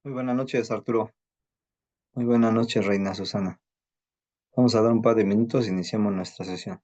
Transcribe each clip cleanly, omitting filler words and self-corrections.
Muy buenas noches, Arturo. Muy buenas noches, Reina Susana. Vamos a dar un par de minutos e iniciamos nuestra sesión.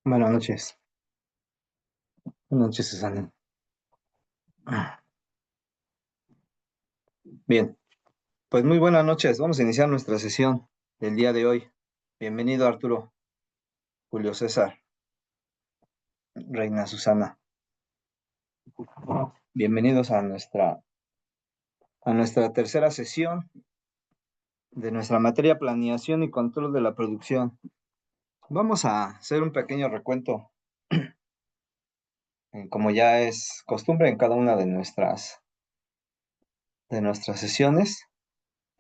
Buenas noches. Buenas noches, Susana. Bien, pues muy buenas noches. Vamos a iniciar nuestra sesión del día de hoy. Bienvenido, Arturo, Julio César, Reina Susana. Bienvenidos a nuestra tercera sesión de nuestra materia planeación y control de la producción. Vamos a hacer un pequeño recuento, como ya es costumbre en cada una de nuestras sesiones.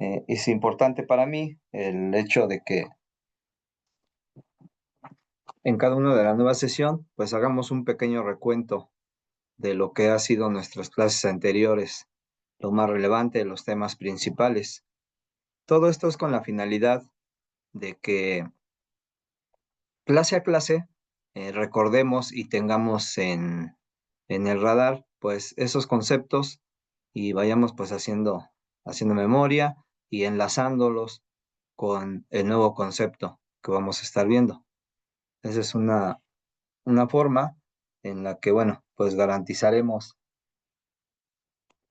Es importante para mí el hecho de que en cada una de las nuevas sesión, pues hagamos un pequeño recuento de lo que ha sido nuestras clases anteriores, lo más relevante, los temas principales. Todo esto es con la finalidad de que clase a clase recordemos y tengamos en el radar, pues esos conceptos y vayamos pues haciendo memoria y enlazándolos con el nuevo concepto que vamos a estar viendo. Esa es una forma en la que, bueno, pues garantizaremos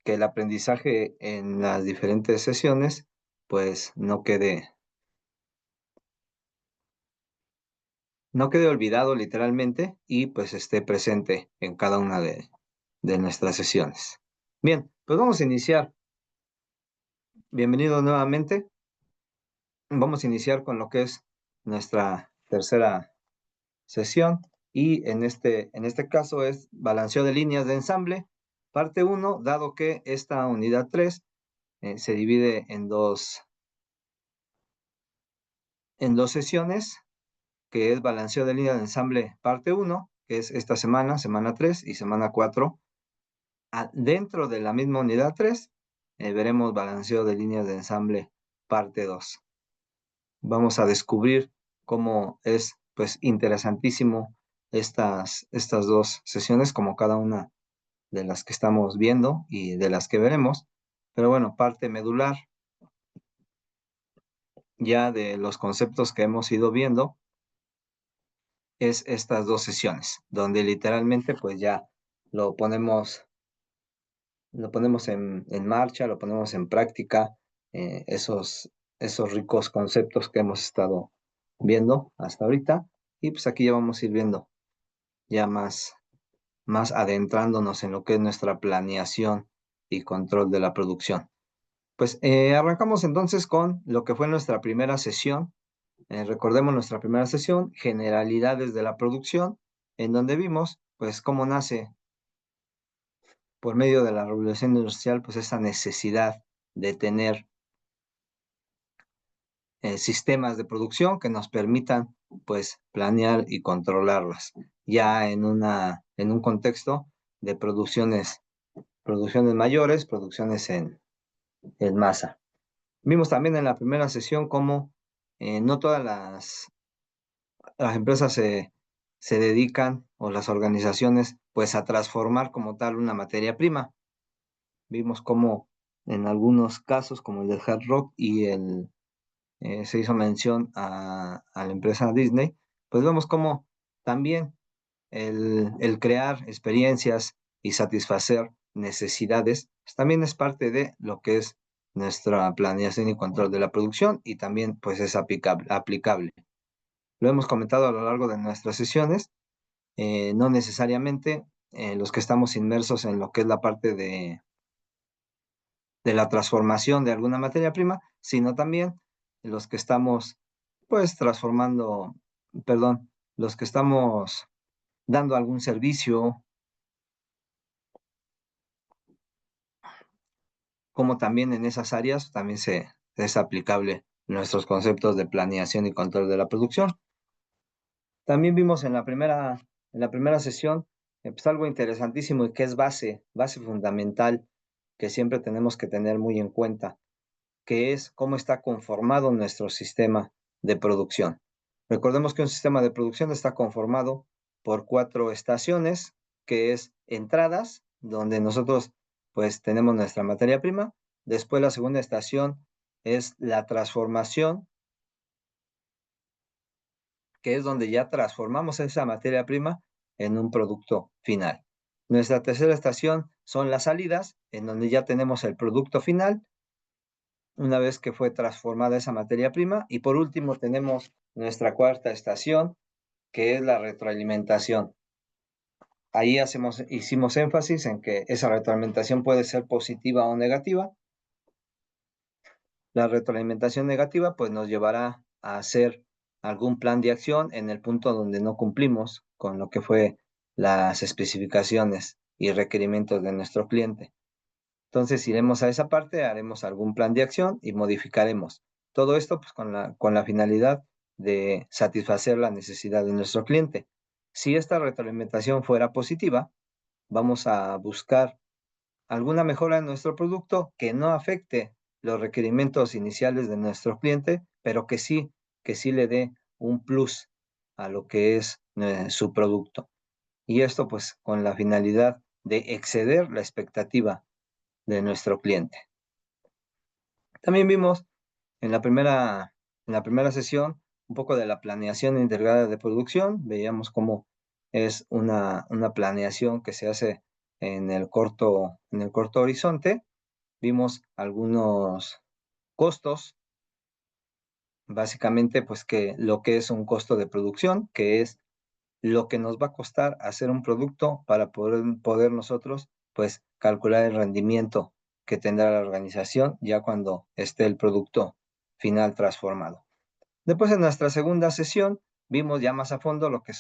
que el aprendizaje en las diferentes sesiones, pues no quede olvidado literalmente y pues esté presente en cada una de nuestras sesiones. Bien, pues vamos a iniciar. Bienvenido nuevamente. Vamos a iniciar con lo que es nuestra tercera sesión y en este caso es balanceo de líneas de ensamble, parte uno, dado que esta unidad 3 se divide en dos sesiones, que es balanceo de líneas de ensamble parte uno, que es esta semana 3 y semana 4. Dentro de la misma unidad 3 veremos balanceo de líneas de ensamble parte 2. Vamos a descubrir cómo es pues interesantísimo estas dos sesiones, como cada una de las que estamos viendo y de las que veremos. Pero bueno, parte medular ya de los conceptos que hemos ido viendo es estas dos sesiones, donde literalmente pues ya lo ponemos, lo ponemos en marcha, lo ponemos en práctica, esos ricos conceptos que hemos estado viendo hasta ahorita. Y pues aquí ya vamos a ir viendo ya más adentrándonos en lo que es nuestra planeación y control de la producción. Pues arrancamos entonces con lo que fue nuestra primera sesión. Recordemos nuestra primera sesión, generalidades de la producción, en donde vimos pues cómo nace por medio de la revolución industrial pues esa necesidad de tener sistemas de producción que nos permitan pues planear y controlarlas ya en un contexto de producciones mayores, producciones en masa. Vimos también en la primera sesión cómo no todas las empresas se dedican o las organizaciones pues a transformar como tal una materia prima. Vimos cómo en algunos casos como el del Hard Rock se hizo mención a la empresa Disney, pues vemos cómo también el crear experiencias y satisfacer necesidades, pues también es parte de lo que es nuestra planeación y control de la producción y también pues es aplicable. Lo hemos comentado a lo largo de nuestras sesiones, no necesariamente los que estamos inmersos en lo que es la parte de la transformación de alguna materia prima, sino también los que estamos pues transformando, perdón, los que estamos dando algún servicio, como también en esas áreas también es aplicable nuestros conceptos de planeación y control de la producción. También vimos en la primera sesión pues algo interesantísimo y que es base fundamental que siempre tenemos que tener muy en cuenta, que es cómo está conformado nuestro sistema de producción. Recordemos que un sistema de producción está conformado por 4 estaciones, que es entradas, donde nosotros pues tenemos nuestra materia prima. Después la segunda estación es la transformación, que es donde ya transformamos esa materia prima en un producto final. Nuestra tercera estación son las salidas, en donde ya tenemos el producto final, una vez que fue transformada esa materia prima. Y por último tenemos nuestra cuarta estación, que es la retroalimentación. Ahí hicimos énfasis en que esa retroalimentación puede ser positiva o negativa. La retroalimentación negativa pues nos llevará a hacer algún plan de acción en el punto donde no cumplimos con lo que fue las especificaciones y requerimientos de nuestro cliente. Entonces iremos a esa parte, haremos algún plan de acción y modificaremos. Todo esto pues, con la finalidad de satisfacer la necesidad de nuestro cliente. Si esta retroalimentación fuera positiva, vamos a buscar alguna mejora en nuestro producto que no afecte los requerimientos iniciales de nuestro cliente, pero que sí le dé un plus a lo que es su producto. Y esto pues con la finalidad de exceder la expectativa de nuestro cliente. También vimos en en la primera sesión un poco de la planeación integrada de producción. Veíamos cómo es una planeación que se hace en el corto horizonte. Vimos algunos costos, básicamente pues que lo que es un costo de producción, que es lo que nos va a costar hacer un producto para poder nosotros pues calcular el rendimiento que tendrá la organización ya cuando esté el producto final transformado. Después en nuestra segunda sesión vimos ya más a fondo lo que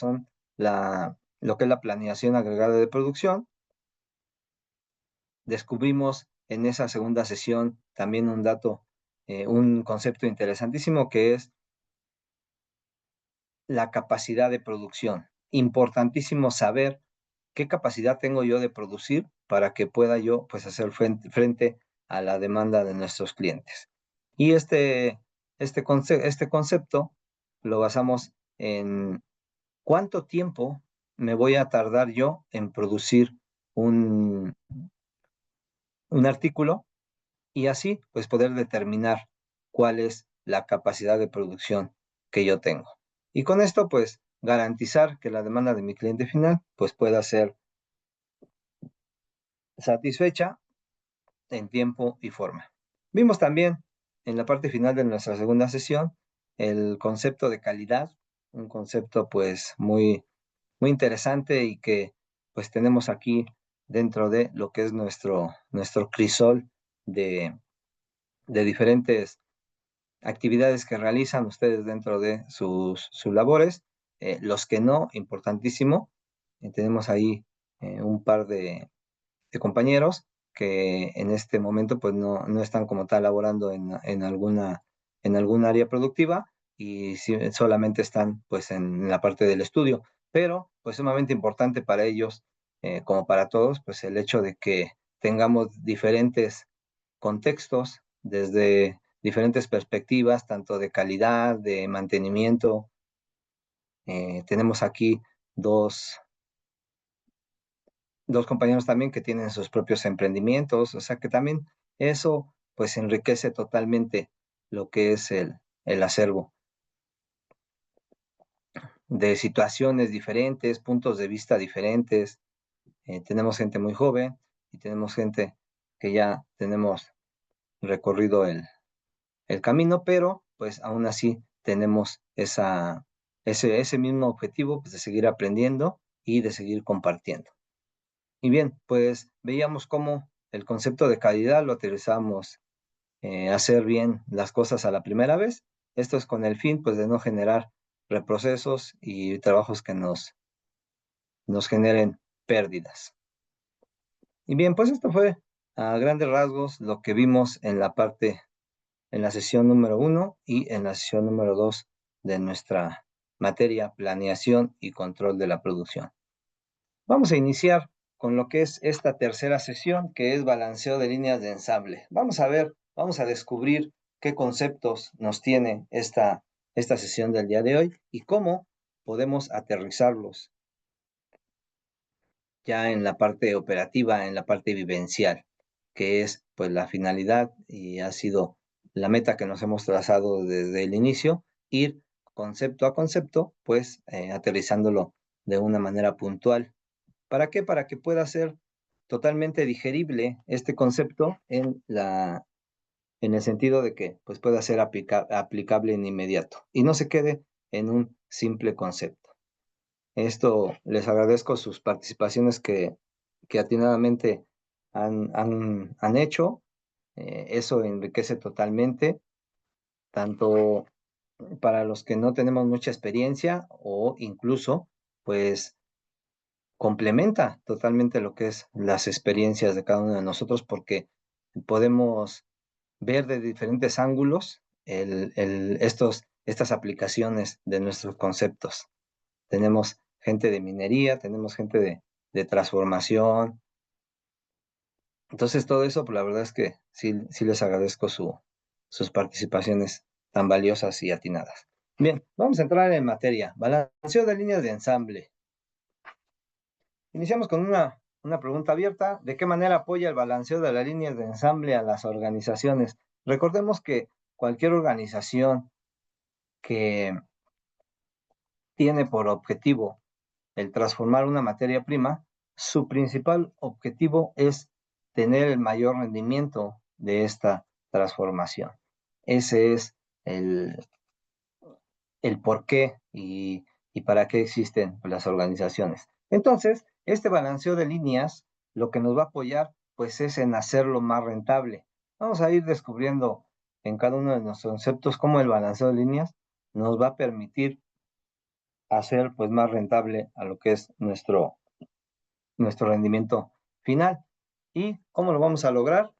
lo que es la planeación agregada de producción. Descubrimos en esa segunda sesión también un concepto interesantísimo que es la capacidad de producción. Importantísimo saber qué capacidad tengo yo de producir para que pueda yo pues hacer frente a la demanda de nuestros clientes. Y este concepto lo basamos en cuánto tiempo me voy a tardar yo en producir un, un artículo y así pues poder determinar cuál es la capacidad de producción que yo tengo. Y con esto pues garantizar que la demanda de mi cliente final pues pueda ser satisfecha en tiempo y forma. Vimos también en la parte final de nuestra segunda sesión el concepto de calidad, un concepto pues muy, muy interesante y que pues tenemos aquí dentro de lo que es nuestro crisol de diferentes actividades que realizan ustedes dentro de sus labores. Los que no, importantísimo, tenemos ahí un par de compañeros que en este momento pues no están como tal laborando en algún área productiva y solamente están pues en la parte del estudio, pero pues sumamente importante para ellos, como para todos, pues el hecho de que tengamos diferentes contextos desde diferentes perspectivas, tanto de calidad, de mantenimiento. Tenemos aquí dos, dos compañeros también que tienen sus propios emprendimientos, o sea que también eso pues enriquece totalmente lo que es el acervo de situaciones diferentes, puntos de vista diferentes. Tenemos gente muy joven y tenemos gente que ya tenemos recorrido el camino, pero pues aún así tenemos ese mismo objetivo pues, de seguir aprendiendo y de seguir compartiendo. Y bien, pues veíamos cómo el concepto de calidad lo aterrizamos, hacer bien las cosas a la primera vez. Esto es con el fin, pues, de no generar reprocesos y trabajos que nos generen pérdidas. Y bien, pues esto fue a grandes rasgos lo que vimos en la sesión número 1 y en la sesión número 2 de nuestra materia planeación y control de la producción. Vamos a iniciar con lo que es esta tercera sesión, que es balanceo de líneas de ensamble. Vamos a ver, vamos a descubrir qué conceptos nos tiene esta sesión del día de hoy y cómo podemos aterrizarlos ya en la parte operativa, en la parte vivencial, que es pues la finalidad y ha sido la meta que nos hemos trazado desde el inicio, ir concepto a concepto, pues aterrizándolo de una manera puntual. ¿Para qué? Para que pueda ser totalmente digerible este concepto en el sentido de que pues, pueda ser aplicable en inmediato y no se quede en un simple concepto. Esto les agradezco sus participaciones que atinadamente han hecho. Eso enriquece totalmente, tanto para los que no tenemos mucha experiencia o incluso, pues, complementa totalmente lo que es las experiencias de cada uno de nosotros porque podemos ver de diferentes ángulos estas aplicaciones de nuestros conceptos. Tenemos gente de minería, tenemos gente de transformación. Entonces, todo eso, pues la verdad es que sí les agradezco sus participaciones tan valiosas y atinadas. Bien, vamos a entrar en materia. Balanceo de líneas de ensamble. Iniciamos con una pregunta abierta. ¿De qué manera apoya el balanceo de las líneas de ensamble a las organizaciones? Recordemos que cualquier organización que tiene por objetivo el transformar una materia prima, su principal objetivo es tener el mayor rendimiento de esta transformación. Ese es el por qué y para qué existen las organizaciones. Entonces, este balanceo de líneas lo que nos va a apoyar pues es en hacerlo más rentable. Vamos a ir descubriendo en cada uno de nuestros conceptos cómo el balanceo de líneas nos va a permitir hacer pues más rentable a lo que es nuestro rendimiento final. ¿Y cómo lo vamos a lograr?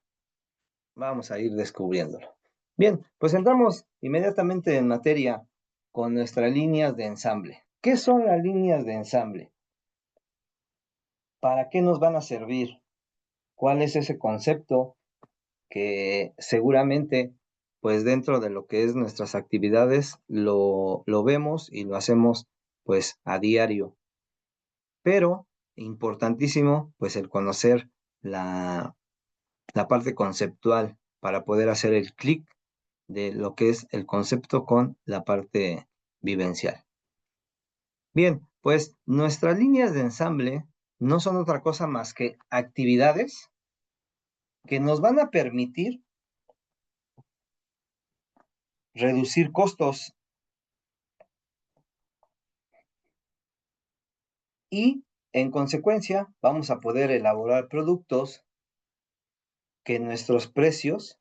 Vamos a ir descubriéndolo. Bien, pues entramos inmediatamente en materia con nuestras líneas de ensamble. ¿Qué son las líneas de ensamble? ¿Para qué nos van a servir? ¿Cuál es ese concepto que seguramente, pues dentro de lo que es nuestras actividades, lo vemos y lo hacemos pues a diario? Pero importantísimo, pues el conocer la parte conceptual para poder hacer el clic de lo que es el concepto con la parte vivencial. Bien, pues nuestras líneas de ensamble no son otra cosa más que actividades que nos van a permitir reducir costos y en consecuencia vamos a poder elaborar productos que nuestros precios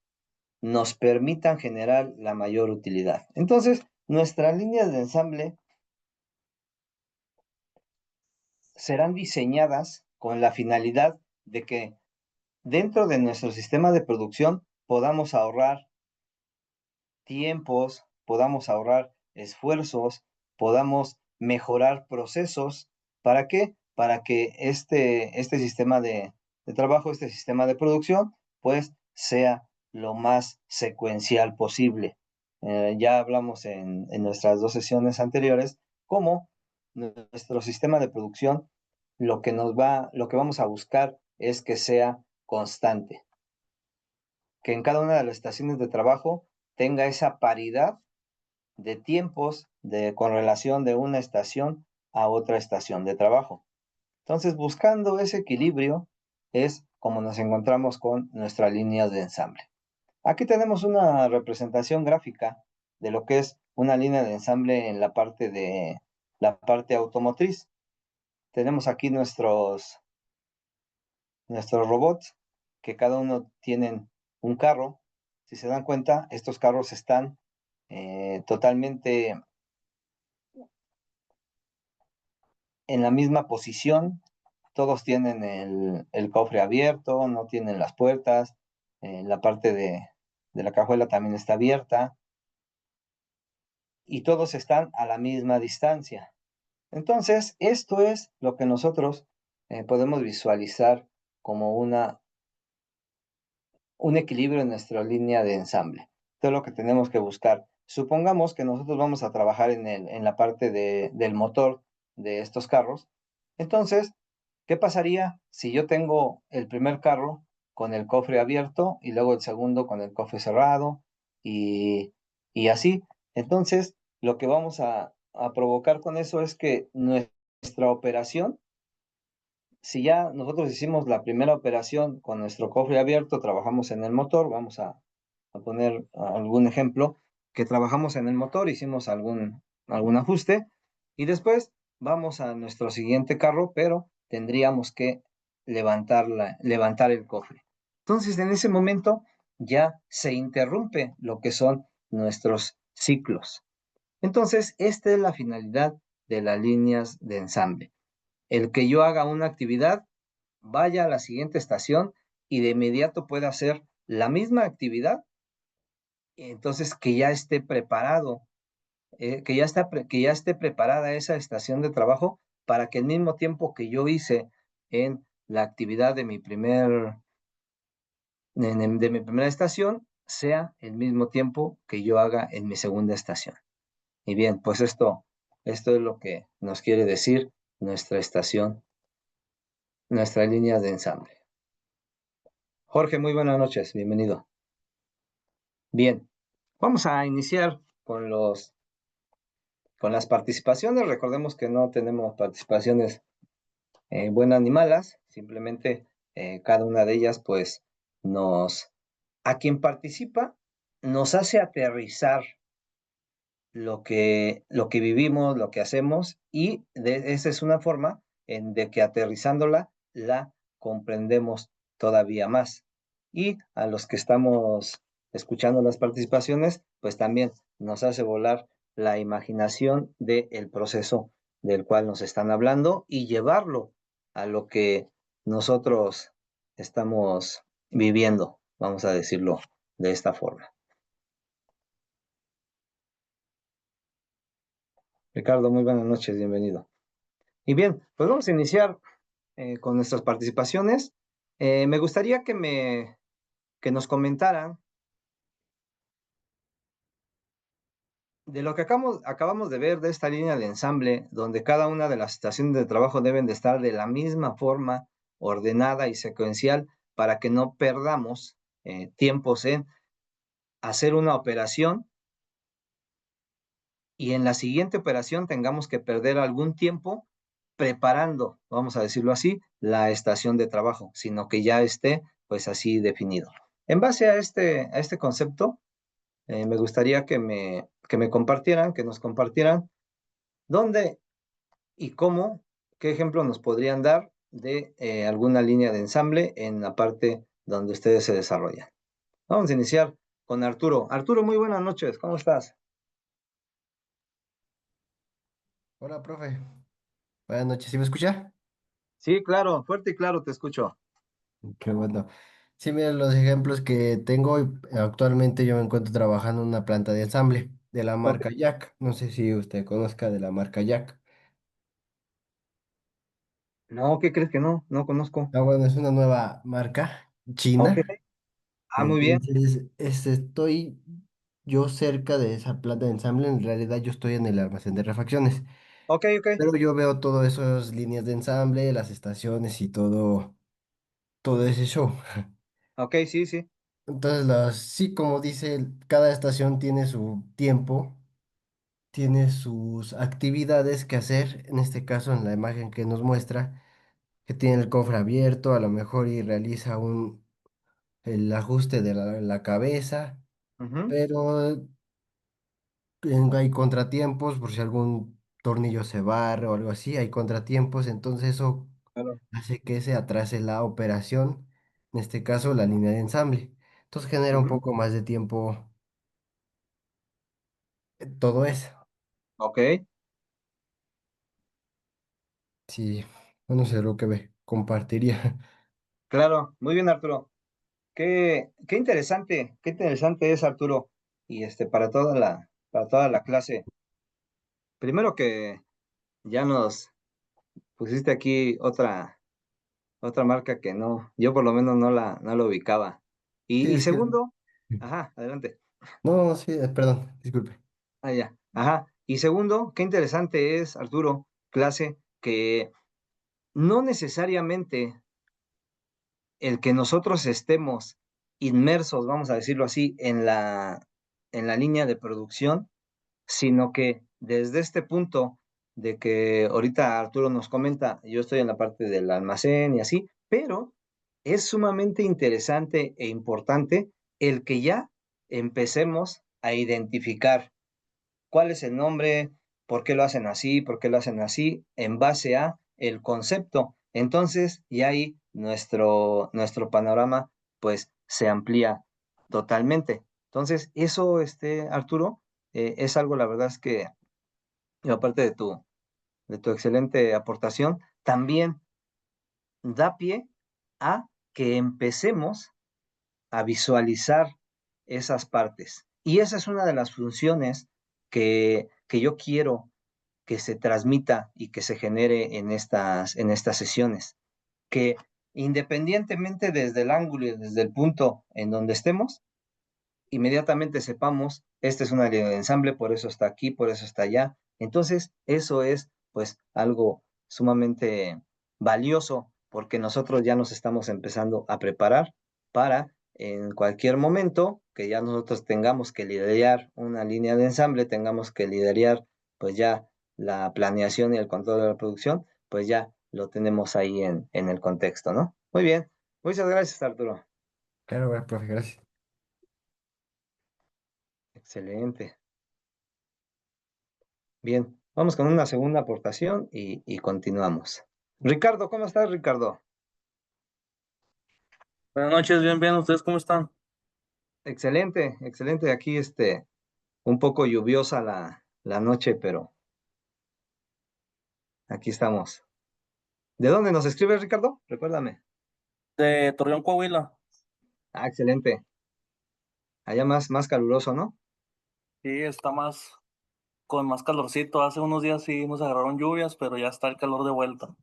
nos permitan generar la mayor utilidad. Entonces, nuestras líneas de ensamble serán diseñadas con la finalidad de que dentro de nuestro sistema de producción podamos ahorrar tiempos, podamos ahorrar esfuerzos, podamos mejorar procesos. ¿Para qué? Para que este sistema de trabajo, este sistema de producción, pues sea lo más secuencial posible. Ya hablamos en nuestras dos sesiones anteriores cómo nuestro sistema de producción lo que vamos a buscar es que sea constante, que en cada una de las estaciones de trabajo tenga esa paridad de tiempos con relación de una estación a otra estación de trabajo. Entonces, buscando ese equilibrio es como nos encontramos con nuestras líneas de ensamble. Aquí tenemos una representación gráfica de lo que es una línea de ensamble en la parte automotriz. Tenemos aquí nuestros robots, que cada uno tienen un carro. Si se dan cuenta, estos carros están totalmente en la misma posición. Todos tienen el cofre abierto, no tienen las puertas, la parte de la cajuela también está abierta y todos están a la misma distancia. Entonces, esto es lo que nosotros podemos visualizar como un equilibrio en nuestra línea de ensamble. Esto es lo que tenemos que buscar. Supongamos que nosotros vamos a trabajar en la parte del motor de estos carros. Entonces, ¿qué pasaría si yo tengo el primer carro con el cofre abierto y luego el segundo con el cofre cerrado y así? Entonces, lo que vamos a provocar con eso es que nuestra operación, si ya nosotros hicimos la primera operación con nuestro cofre abierto, trabajamos en el motor, vamos a poner algún ejemplo, que trabajamos en el motor, hicimos algún ajuste y después vamos a nuestro siguiente carro, pero tendríamos que levantar el cofre. Entonces, en ese momento ya se interrumpe lo que son nuestros ciclos. Entonces, esta es la finalidad de las líneas de ensamble. El que yo haga una actividad, vaya a la siguiente estación y de inmediato pueda hacer la misma actividad, entonces que ya esté preparado, que ya esté preparada esa estación de trabajo para que el mismo tiempo que yo hice en la actividad de mi primera estación sea el mismo tiempo que yo haga en mi segunda estación. Y bien, pues esto es lo que nos quiere decir nuestra estación, nuestra línea de ensamble. Jorge, muy buenas noches, bienvenido. Bien, vamos a iniciar con las participaciones. Recordemos que no tenemos participaciones buenas ni malas, simplemente cada una de ellas, pues, a quien participa, nos hace aterrizar lo que vivimos, lo que hacemos, y esa es una forma de que aterrizándola la comprendemos todavía más. Y a los que estamos escuchando las participaciones, pues también nos hace volar la imaginación del proceso del cual nos están hablando y llevarlo a lo que nosotros estamos viviendo, vamos a decirlo de esta forma. Ricardo, muy buenas noches, bienvenido. Y bien, pues vamos a iniciar con nuestras participaciones. Me gustaría que nos comentaran de lo que acabamos de ver de esta línea de ensamble, donde cada una de las estaciones de trabajo deben de estar de la misma forma, ordenada y secuencial, para que no perdamos tiempos en hacer una operación y en la siguiente operación tengamos que perder algún tiempo preparando, vamos a decirlo así, la estación de trabajo, sino que ya esté pues así definido. En base a este concepto, me gustaría que me compartieran, que nos compartieran dónde y cómo ¿Qué ejemplo nos podrían dar de alguna línea de ensamble en la parte donde ustedes se desarrollan? Vamos a iniciar con Arturo. Arturo, muy buenas noches, ¿cómo estás? Hola, profe. Buenas noches. ¿Sí me escucha? Sí, claro, fuerte y claro, te escucho. Qué bueno. Sí, mira los ejemplos que tengo. Actualmente yo me encuentro trabajando en una planta de ensamble de la Ok. marca Jack. No sé si usted conozca de la marca Jack. No, ¿qué crees que no? No conozco. Ah, bueno, es una nueva marca Ok. china. Muy bien. Entonces, estoy yo cerca de esa planta de ensamble. En realidad yo estoy en el almacén de refacciones. Ok, ok. Pero yo veo todas esas líneas de ensamble, las estaciones y todo ese show. Ok, sí, sí. Entonces, sí, como dice, cada estación tiene su tiempo, tiene sus actividades que hacer. En este caso, en la imagen que nos muestra, que tiene el cofre abierto, a lo mejor y realiza el ajuste de la cabeza, Ujú. pero hay contratiempos, por si algún tornillo se barre o algo así, hay contratiempos, entonces eso Claro. hace que se atrase la operación, en este caso la línea de ensamble. Entonces genera un Ujú. poco más de tiempo todo eso. Ok, Sí, bueno, sé lo que me compartiría. claro. Muy bien, Arturo. Qué interesante es, Arturo. Y para toda la clase. Primero que ya nos pusiste aquí otra marca que no, yo por lo menos no la ubicaba. Sí, Y es que... segundo, ajá, adelante. No, sí, perdón, disculpe. Ya. Ajá. Y segundo, qué interesante es, Arturo, clase, que no necesariamente el que nosotros estemos inmersos, vamos a decirlo así, en la línea de producción, sino que desde este punto de que ahorita Arturo nos comenta, yo estoy en la parte del almacén y así, pero es sumamente interesante e importante el que ya empecemos a identificar cuál es el nombre, por qué lo hacen así, por qué lo hacen así, en base a el concepto. Entonces, y ahí nuestro panorama, pues, se amplía totalmente. Entonces, eso, Arturo, es algo, la verdad es que, y aparte de tu excelente aportación, también da pie a que empecemos a visualizar esas partes. Y esa es una de las funciones que yo quiero que se transmita y que se genere en estas sesiones. Que independientemente desde el ángulo y desde el punto en donde estemos, inmediatamente sepamos, esta es una línea de ensamble, por eso está aquí, por eso está allá. Entonces, eso es pues algo sumamente valioso porque nosotros ya nos estamos empezando a preparar para en cualquier momento que ya nosotros tengamos que liderar una línea de ensamble, tengamos que liderar pues ya la planeación y el control de la producción, pues ya lo tenemos ahí en el contexto, ¿no? Muy bien. Muchas gracias, Arturo. Claro, bueno, profe, gracias. Excelente. Bien, vamos con una segunda aportación y continuamos. Ricardo, ¿cómo estás, Ricardo? Buenas noches, bien, bien, ¿ustedes cómo están? Excelente, excelente. Aquí, un poco lluviosa la noche, pero aquí estamos. ¿De dónde nos escribes, Ricardo? Recuérdame. De Torreón, Coahuila. Excelente. Allá más caluroso, ¿no? Sí, está con más calorcito. Hace unos días sí nos agarraron lluvias, pero ya está el calor de vuelta.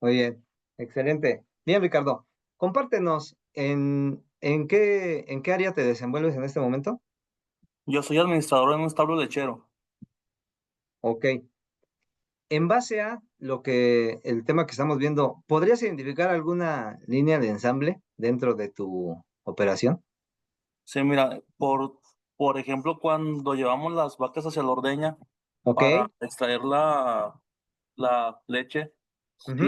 Muy bien, excelente. Bien, Ricardo, compártenos en qué área te desenvuelves en este momento. Yo soy administrador en un establo lechero. Ok. En base a el tema que estamos viendo, ¿podrías identificar alguna línea de ensamble dentro de tu operación? Sí, mira, por ejemplo, cuando llevamos las vacas hacia la ordeña Ok. para extraer la leche, Ujú.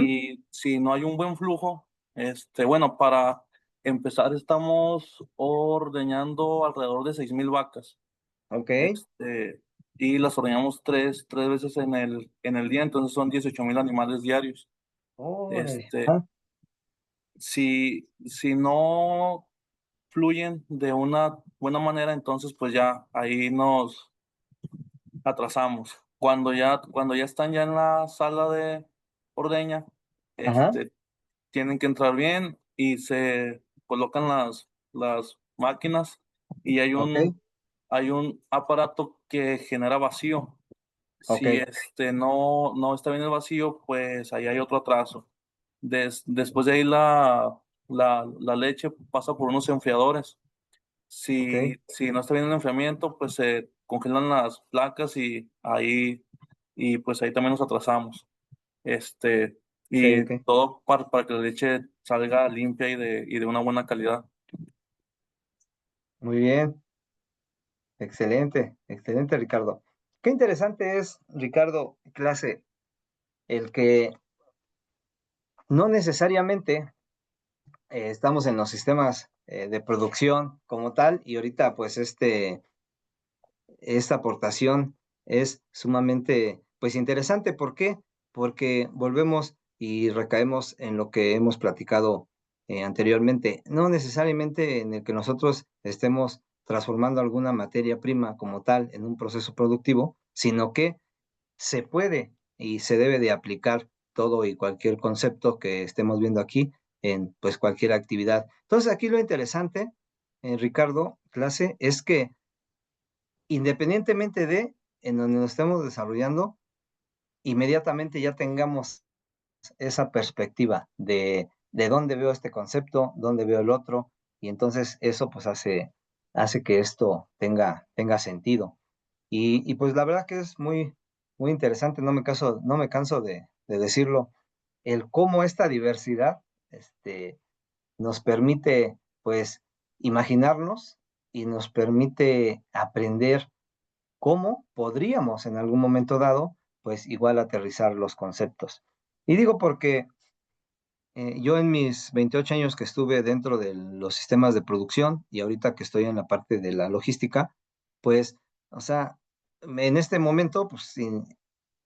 si no hay un buen flujo, bueno, para empezar estamos ordeñando alrededor de 6,000 vacas. Ok. y las ordeñamos tres veces en el día, entonces son 18,000 animales diarios. Órale. Este, Ah, si no fluyen de una buena manera, entonces pues ya ahí nos atrasamos. Cuando ya están ya en la sala de ordeña, ajá, este, tienen que entrar bien y se colocan las máquinas y ok, hay un aparato que genera vacío. ok, Si no está bien el vacío, pues ahí hay otro atraso. Después de ahí la leche pasa por unos enfriadores. ok, Si no está bien el enfriamiento, pues se congelan las placas y pues ahí también nos atrasamos. Este, ok, y ok. todo para que la leche salga limpia y de una buena calidad. Muy bien, excelente, excelente, Ricardo. Qué interesante es, Ricardo, clase, el que no necesariamente estamos en los sistemas de producción como tal, y ahorita pues esta aportación es sumamente pues interesante. ¿Por qué? Porque volvemos y recaemos en lo que hemos platicado anteriormente, no necesariamente en el que nosotros estemos transformando alguna materia prima como tal en un proceso productivo, sino que se puede y se debe de aplicar todo y cualquier concepto que estemos viendo aquí en pues cualquier actividad. Entonces aquí lo interesante, Ricardo, clase, es que independientemente de en donde nos estemos desarrollando, inmediatamente ya tengamos esa perspectiva de dónde veo este concepto, dónde veo el otro, y entonces eso pues hace que esto tenga sentido. Y pues la verdad que es muy interesante, no me canso de decirlo, el cómo esta diversidad nos permite pues imaginarnos y nos permite aprender cómo podríamos en algún momento dado pues igual aterrizar los conceptos. Y digo porque yo en mis 28 años que estuve dentro de los sistemas de producción y ahorita que estoy en la parte de la logística, pues, o sea, en este momento, pues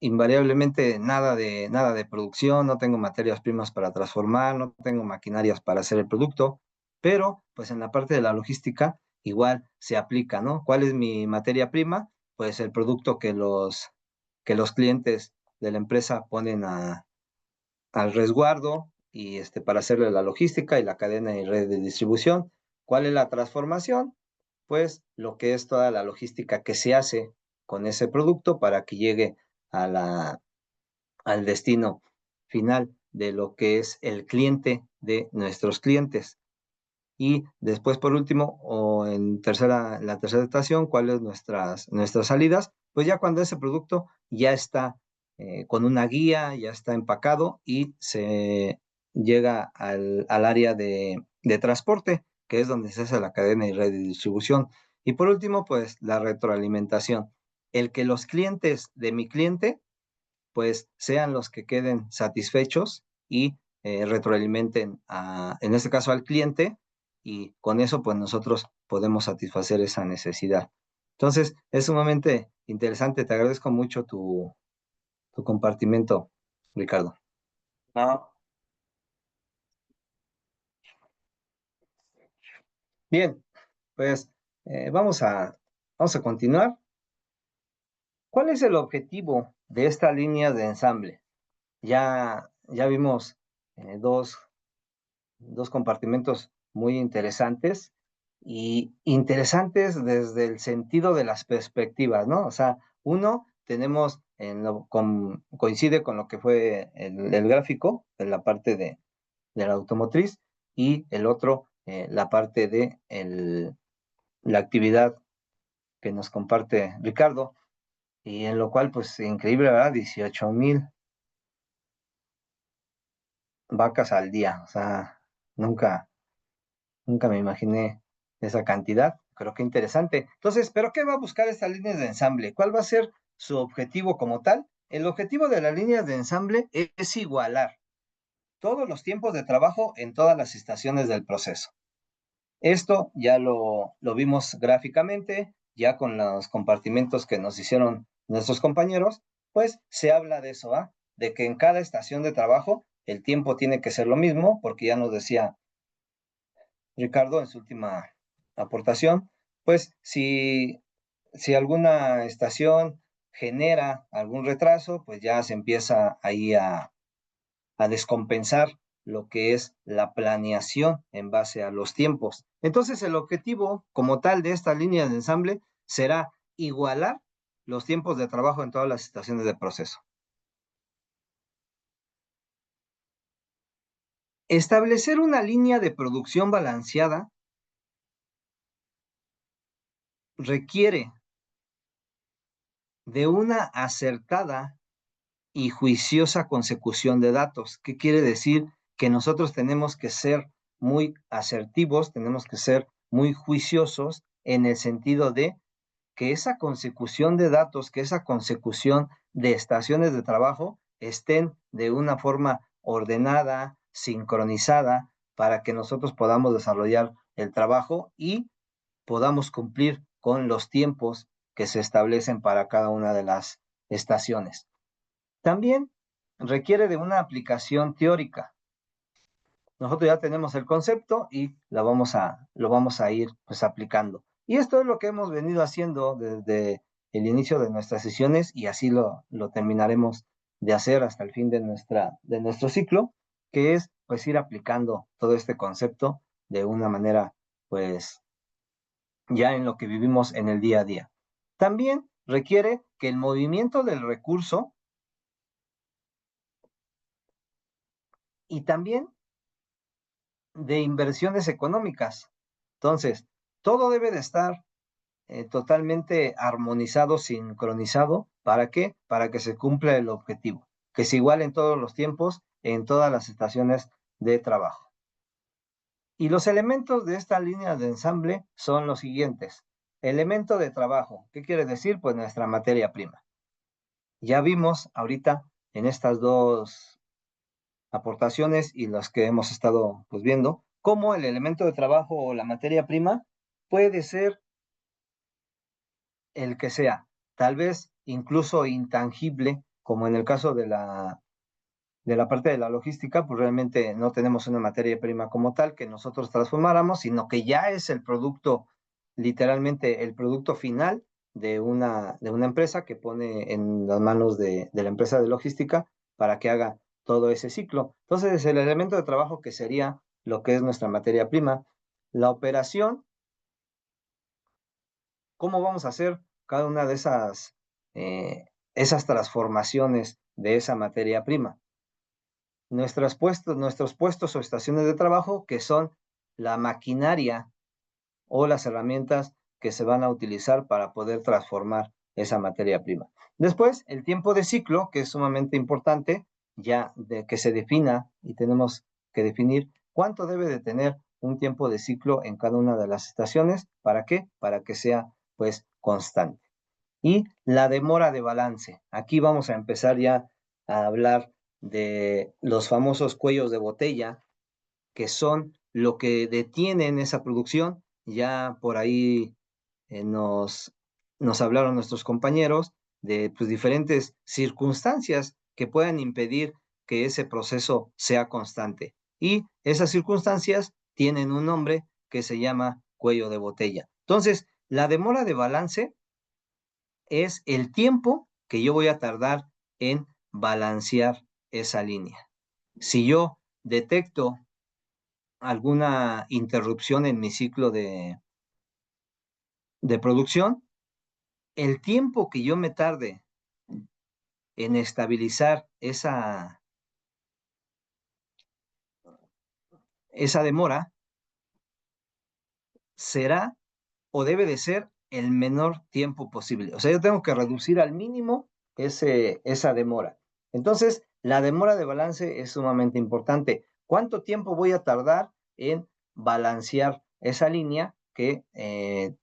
invariablemente nada de producción, no tengo materias primas para transformar, no tengo maquinarias para hacer el producto, pero pues en la parte de la logística igual se aplica, ¿no? ¿Cuál es mi materia prima? Pues el producto que los clientes de la empresa ponen al resguardo y para hacerle la logística y la cadena y red de distribución. ¿Cuál es la transformación? Pues lo que es toda la logística que se hace con ese producto para que llegue a al destino final de lo que es el cliente de nuestros clientes. Y después, por último, o la tercera estación, cuáles nuestras salidas, pues ya cuando ese producto ya está con una guía, ya está empacado y se llega al área de transporte, que es donde se hace la cadena y red de distribución. Y por último, pues la retroalimentación. El que los clientes de mi cliente pues sean los que queden satisfechos y retroalimenten en este caso al cliente y con eso pues nosotros podemos satisfacer esa necesidad. Entonces, es sumamente interesante, te agradezco mucho tu compartimento, Ricardo. Ah, Bien, pues vamos a continuar. ¿Cuál es el objetivo de esta línea de ensamble? Ya vimos dos compartimentos muy interesantes y interesantes desde el sentido de las perspectivas, ¿no? O sea, uno tenemos coincide con lo que fue el gráfico en la parte de la automotriz y el otro la parte de la actividad que nos comparte Ricardo y en lo cual pues increíble, ¿verdad? 18,000 vacas al día, o sea, nunca Nunca me imaginé esa cantidad. Creo que interesante. Entonces, ¿pero qué va a buscar esta línea de ensamble? ¿Cuál va a ser su objetivo como tal? El objetivo de las líneas de ensamble es igualar todos los tiempos de trabajo en todas las estaciones del proceso. Esto ya lo vimos gráficamente ya con los compartimentos que nos hicieron nuestros compañeros, pues se habla de eso, ¿ah? De que en cada estación de trabajo el tiempo tiene que ser lo mismo, porque ya nos decía Ricardo en su última aportación, pues si alguna estación genera algún retraso, pues ya se empieza ahí a descompensar lo que es la planeación en base a los tiempos. Entonces, el objetivo como tal de esta línea de ensamble será igualar los tiempos de trabajo en todas las estaciones de proceso. Establecer una línea de producción balanceada requiere de una acertada y juiciosa consecución de datos. ¿Qué quiere decir? Que nosotros tenemos que ser muy asertivos, tenemos que ser muy juiciosos en el sentido de que esa consecución de datos, que esa consecución de estaciones de trabajo estén de una forma ordenada, sincronizada, para que nosotros podamos desarrollar el trabajo y podamos cumplir con los tiempos que se establecen para cada una de las estaciones. También requiere de una aplicación teórica. Nosotros ya tenemos el concepto y lo vamos a ir pues aplicando. Y esto es lo que hemos venido haciendo desde el inicio de nuestras sesiones y así lo terminaremos de hacer hasta el fin de nuestro ciclo, que es pues ir aplicando todo este concepto de una manera pues ya en lo que vivimos en el día a día. También requiere que el movimiento del recurso y también de inversiones económicas. Entonces, todo debe de estar totalmente armonizado, sincronizado. ¿Para qué? Para que se cumpla el objetivo, que se iguale en todos los tiempos, en todas las estaciones de trabajo. Y los elementos de esta línea de ensamble son los siguientes. Elemento de trabajo, ¿qué quiere decir? Pues nuestra materia prima. Ya vimos ahorita en estas dos aportaciones y las que hemos estado pues viendo, cómo el elemento de trabajo o la materia prima puede ser el que sea, tal vez incluso intangible, como en el caso de la parte de la logística, pues realmente no tenemos una materia prima como tal que nosotros transformáramos, sino que ya es el producto, literalmente el producto final de una empresa que pone en las manos de la empresa de logística para que haga todo ese ciclo. Entonces, el elemento de trabajo que sería lo que es nuestra materia prima, la operación, cómo vamos a hacer cada una de esas transformaciones de esa materia prima. Nuestros puestos o estaciones de trabajo, que son la maquinaria o las herramientas que se van a utilizar para poder transformar esa materia prima. Después, el tiempo de ciclo, que es sumamente importante, ya de que se defina y tenemos que definir cuánto debe de tener un tiempo de ciclo en cada una de las estaciones. ¿Para qué? Para que sea, pues, constante. Y la demora de balance. Aquí vamos a empezar ya a hablar de los famosos cuellos de botella, que son lo que detienen esa producción. Ya por ahí nos hablaron nuestros compañeros de pues, diferentes circunstancias que puedan impedir que ese proceso sea constante. Y esas circunstancias tienen un nombre que se llama cuello de botella. Entonces, la demora de balance es el tiempo que yo voy a tardar en balancear esa línea. Si yo detecto alguna interrupción en mi ciclo de producción, el tiempo que yo me tarde en estabilizar esa demora será o debe de ser el menor tiempo posible. O sea, yo tengo que reducir al mínimo esa demora. Entonces, la demora de balance es sumamente importante. ¿Cuánto tiempo voy a tardar en balancear esa línea que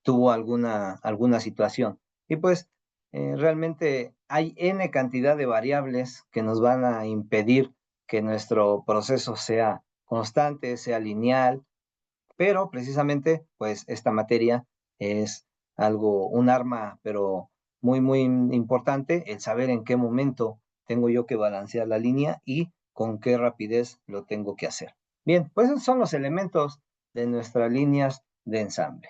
tuvo alguna situación? Y pues realmente hay N cantidad de variables que nos van a impedir que nuestro proceso sea constante, sea lineal, pero precisamente, pues esta materia es un arma, pero muy, muy importante, el saber en qué momento tengo yo que balancear la línea y con qué rapidez lo tengo que hacer. Bien, pues esos son los elementos de nuestras líneas de ensamble.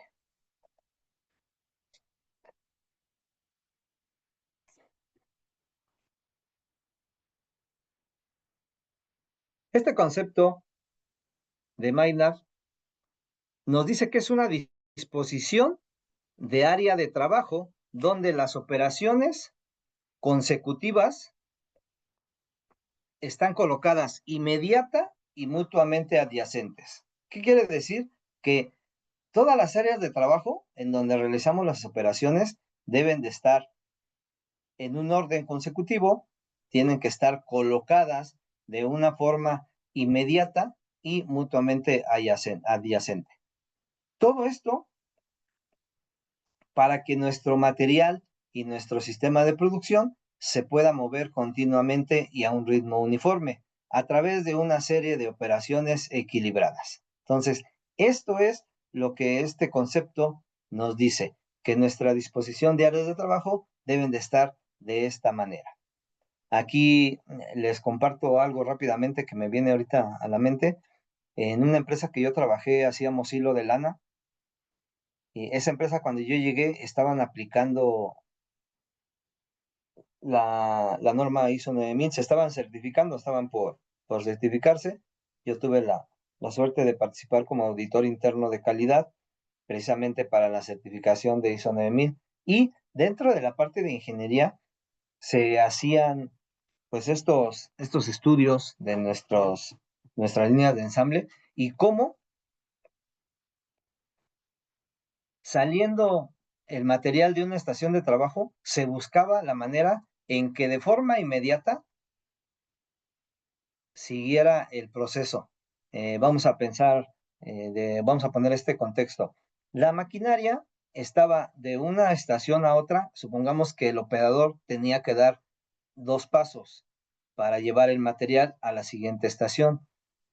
Este concepto de MATLAB nos dice que es una disposición de área de trabajo donde las operaciones consecutivas están colocadas inmediata y mutuamente adyacentes. ¿Qué quiere decir? Que todas las áreas de trabajo en donde realizamos las operaciones deben de estar en un orden consecutivo, tienen que estar colocadas de una forma inmediata y mutuamente adyacente. Todo esto para que nuestro material y nuestro sistema de producción se pueda mover continuamente y a un ritmo uniforme a través de una serie de operaciones equilibradas. Entonces, esto es lo que este concepto nos dice, que nuestra disposición de áreas de trabajo deben de estar de esta manera. Aquí les comparto algo rápidamente que me viene ahorita a la mente. En una empresa que yo trabajé, hacíamos hilo de lana. Y esa empresa, cuando yo llegué, estaban aplicando la norma ISO 9000, se estaban certificando, estaban por certificarse. Yo tuve la suerte de participar como auditor interno de calidad, precisamente para la certificación de ISO 9000. Y dentro de la parte de ingeniería se hacían pues estos estudios de nuestras líneas de ensamble y cómo saliendo el material de una estación de trabajo se buscaba la manera en que de forma inmediata siguiera el proceso. Vamos a pensar, vamos a poner este contexto. La maquinaria estaba de una estación a otra, supongamos que el operador tenía que dar 2 pasos para llevar el material a la siguiente estación.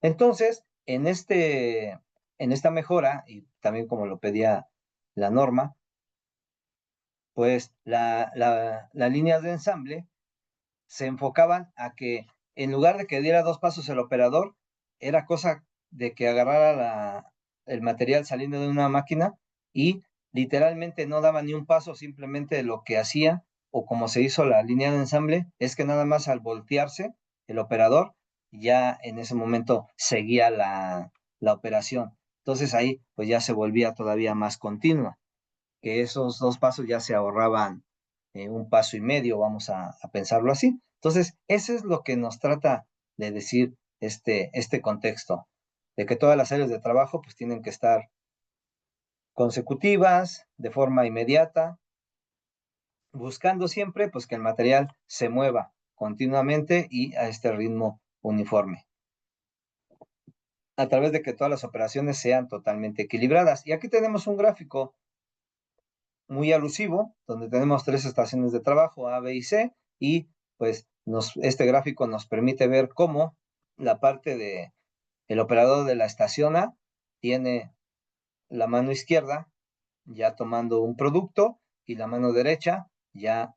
Entonces, en esta mejora, y también como lo pedía la norma, pues las líneas de ensamble se enfocaban a que en lugar de que diera 2 pasos el operador, era cosa de que agarrara el material saliendo de una máquina y literalmente no daba ni un paso, simplemente lo que hacía o como se hizo la línea de ensamble es que nada más al voltearse el operador ya en ese momento seguía la operación. Entonces ahí pues ya se volvía todavía más continua, que esos 2 pasos ya se ahorraban 1,5 pasos, vamos a pensarlo así. Entonces, eso es lo que nos trata de decir este contexto, de que todas las áreas de trabajo pues tienen que estar consecutivas, de forma inmediata, buscando siempre pues que el material se mueva continuamente y a este ritmo uniforme, a través de que todas las operaciones sean totalmente equilibradas. Y aquí tenemos un gráfico muy alusivo, donde tenemos 3 estaciones de trabajo, A, B y C, y pues este gráfico nos permite ver cómo la parte de el operador de la estación A tiene la mano izquierda ya tomando un producto y la mano derecha ya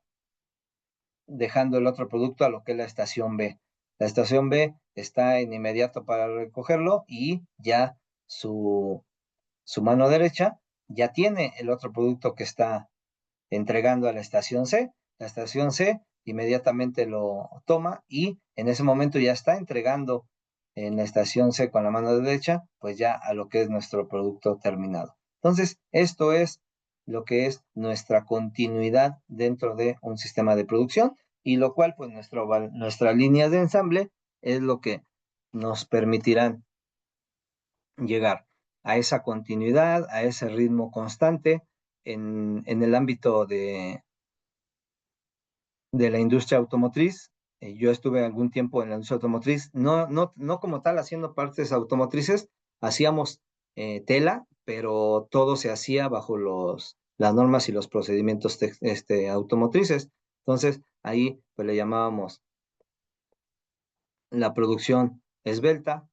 dejando el otro producto a lo que es la estación B. La estación B está en inmediato para recogerlo y ya su mano derecha ya tiene el otro producto que está entregando a la estación C. La estación C inmediatamente lo toma y en ese momento ya está entregando en la estación C con la mano derecha, pues ya a lo que es nuestro producto terminado. Entonces, esto es lo que es nuestra continuidad dentro de un sistema de producción y lo cual, pues nuestras líneas de ensamble es lo que nos permitirán llegar a esa continuidad, a ese ritmo constante en el ámbito de la industria automotriz. Yo estuve algún tiempo en la industria automotriz, no como tal haciendo partes automotrices, hacíamos tela, pero todo se hacía bajo las normas y los procedimientos automotrices. Entonces, ahí pues le llamábamos la producción esbelta,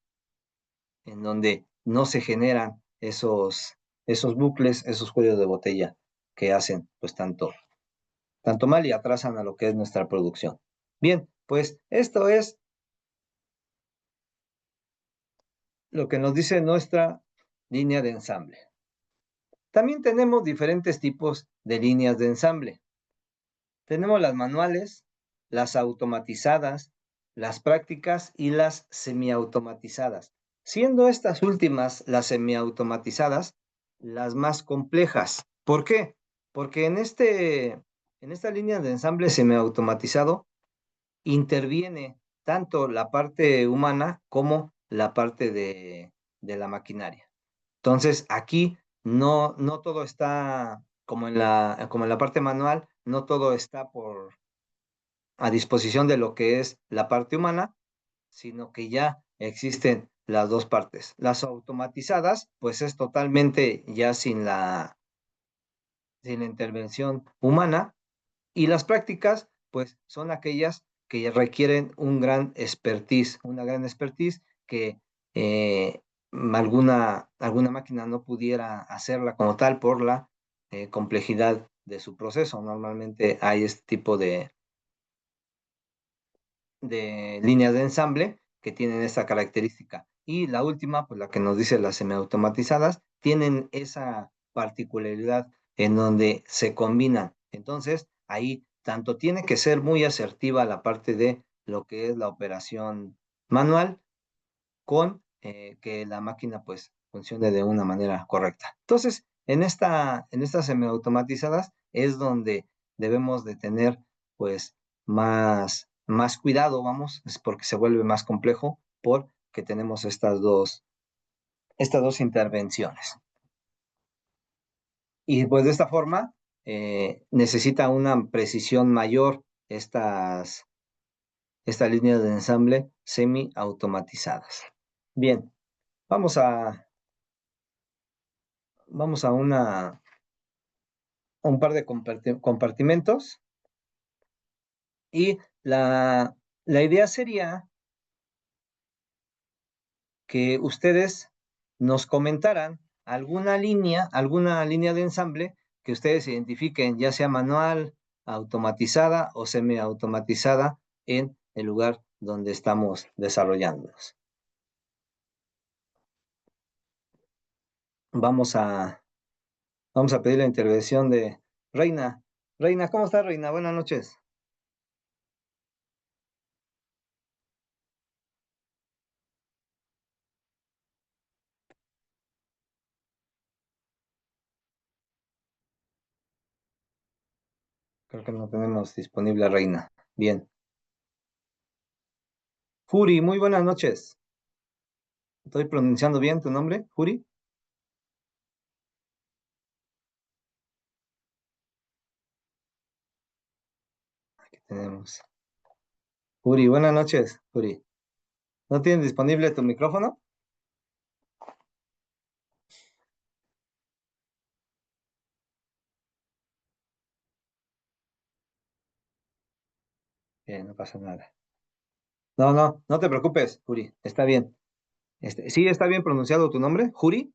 en donde no se generan esos bucles, esos cuellos de botella. que hacen pues tanto mal y atrasan a lo que es nuestra producción. Bien, pues esto es lo que nos dice nuestra línea de ensamble. También tenemos diferentes tipos de líneas de ensamble. Tenemos las manuales, las automatizadas, las prácticas y las semiautomatizadas, siendo estas últimas, las semiautomatizadas, las más complejas. ¿Por qué? Porque en esta línea de ensamble semiautomatizado interviene tanto la parte humana como la parte de la maquinaria. Entonces, aquí no todo está como en la parte manual, no todo está a disposición de lo que es la parte humana, sino que ya existen las dos partes. Las automatizadas, pues es totalmente ya sin la intervención humana, y las prácticas, pues son aquellas que requieren una gran expertise que alguna máquina no pudiera hacerla como tal por la complejidad de su proceso. Normalmente hay este tipo de líneas de ensamble que tienen esta característica. Y la última, pues la que nos dice las semiautomatizadas, tienen esa particularidad en donde se combinan. Entonces, ahí tanto tiene que ser muy asertiva la parte de lo que es la operación manual con que la máquina pues funcione de una manera correcta. Entonces, en estas semiautomatizadas es donde debemos de tener pues más cuidado, vamos, es porque se vuelve más complejo porque tenemos estas dos intervenciones. Y pues de esta forma necesita una precisión mayor esta línea de ensamble semi-automatizadas. Bien, vamos a un par de compartimentos y la idea sería que ustedes nos comentaran alguna línea de ensamble que ustedes identifiquen, ya sea manual, automatizada o semiautomatizada en el lugar donde estamos desarrollándonos. Vamos a, vamos a pedir la intervención de Reina. Reina, ¿cómo está, Reina? Buenas noches. Creo que no tenemos disponible a Reina. Bien. Juri, muy buenas noches. ¿Estoy pronunciando bien tu nombre, Juri? Aquí tenemos. Juri, buenas noches, Juri. ¿No tienes disponible tu micrófono? Bien, no pasa nada. No te preocupes, Juri, está bien. ¿Sí está bien pronunciado tu nombre, Juri?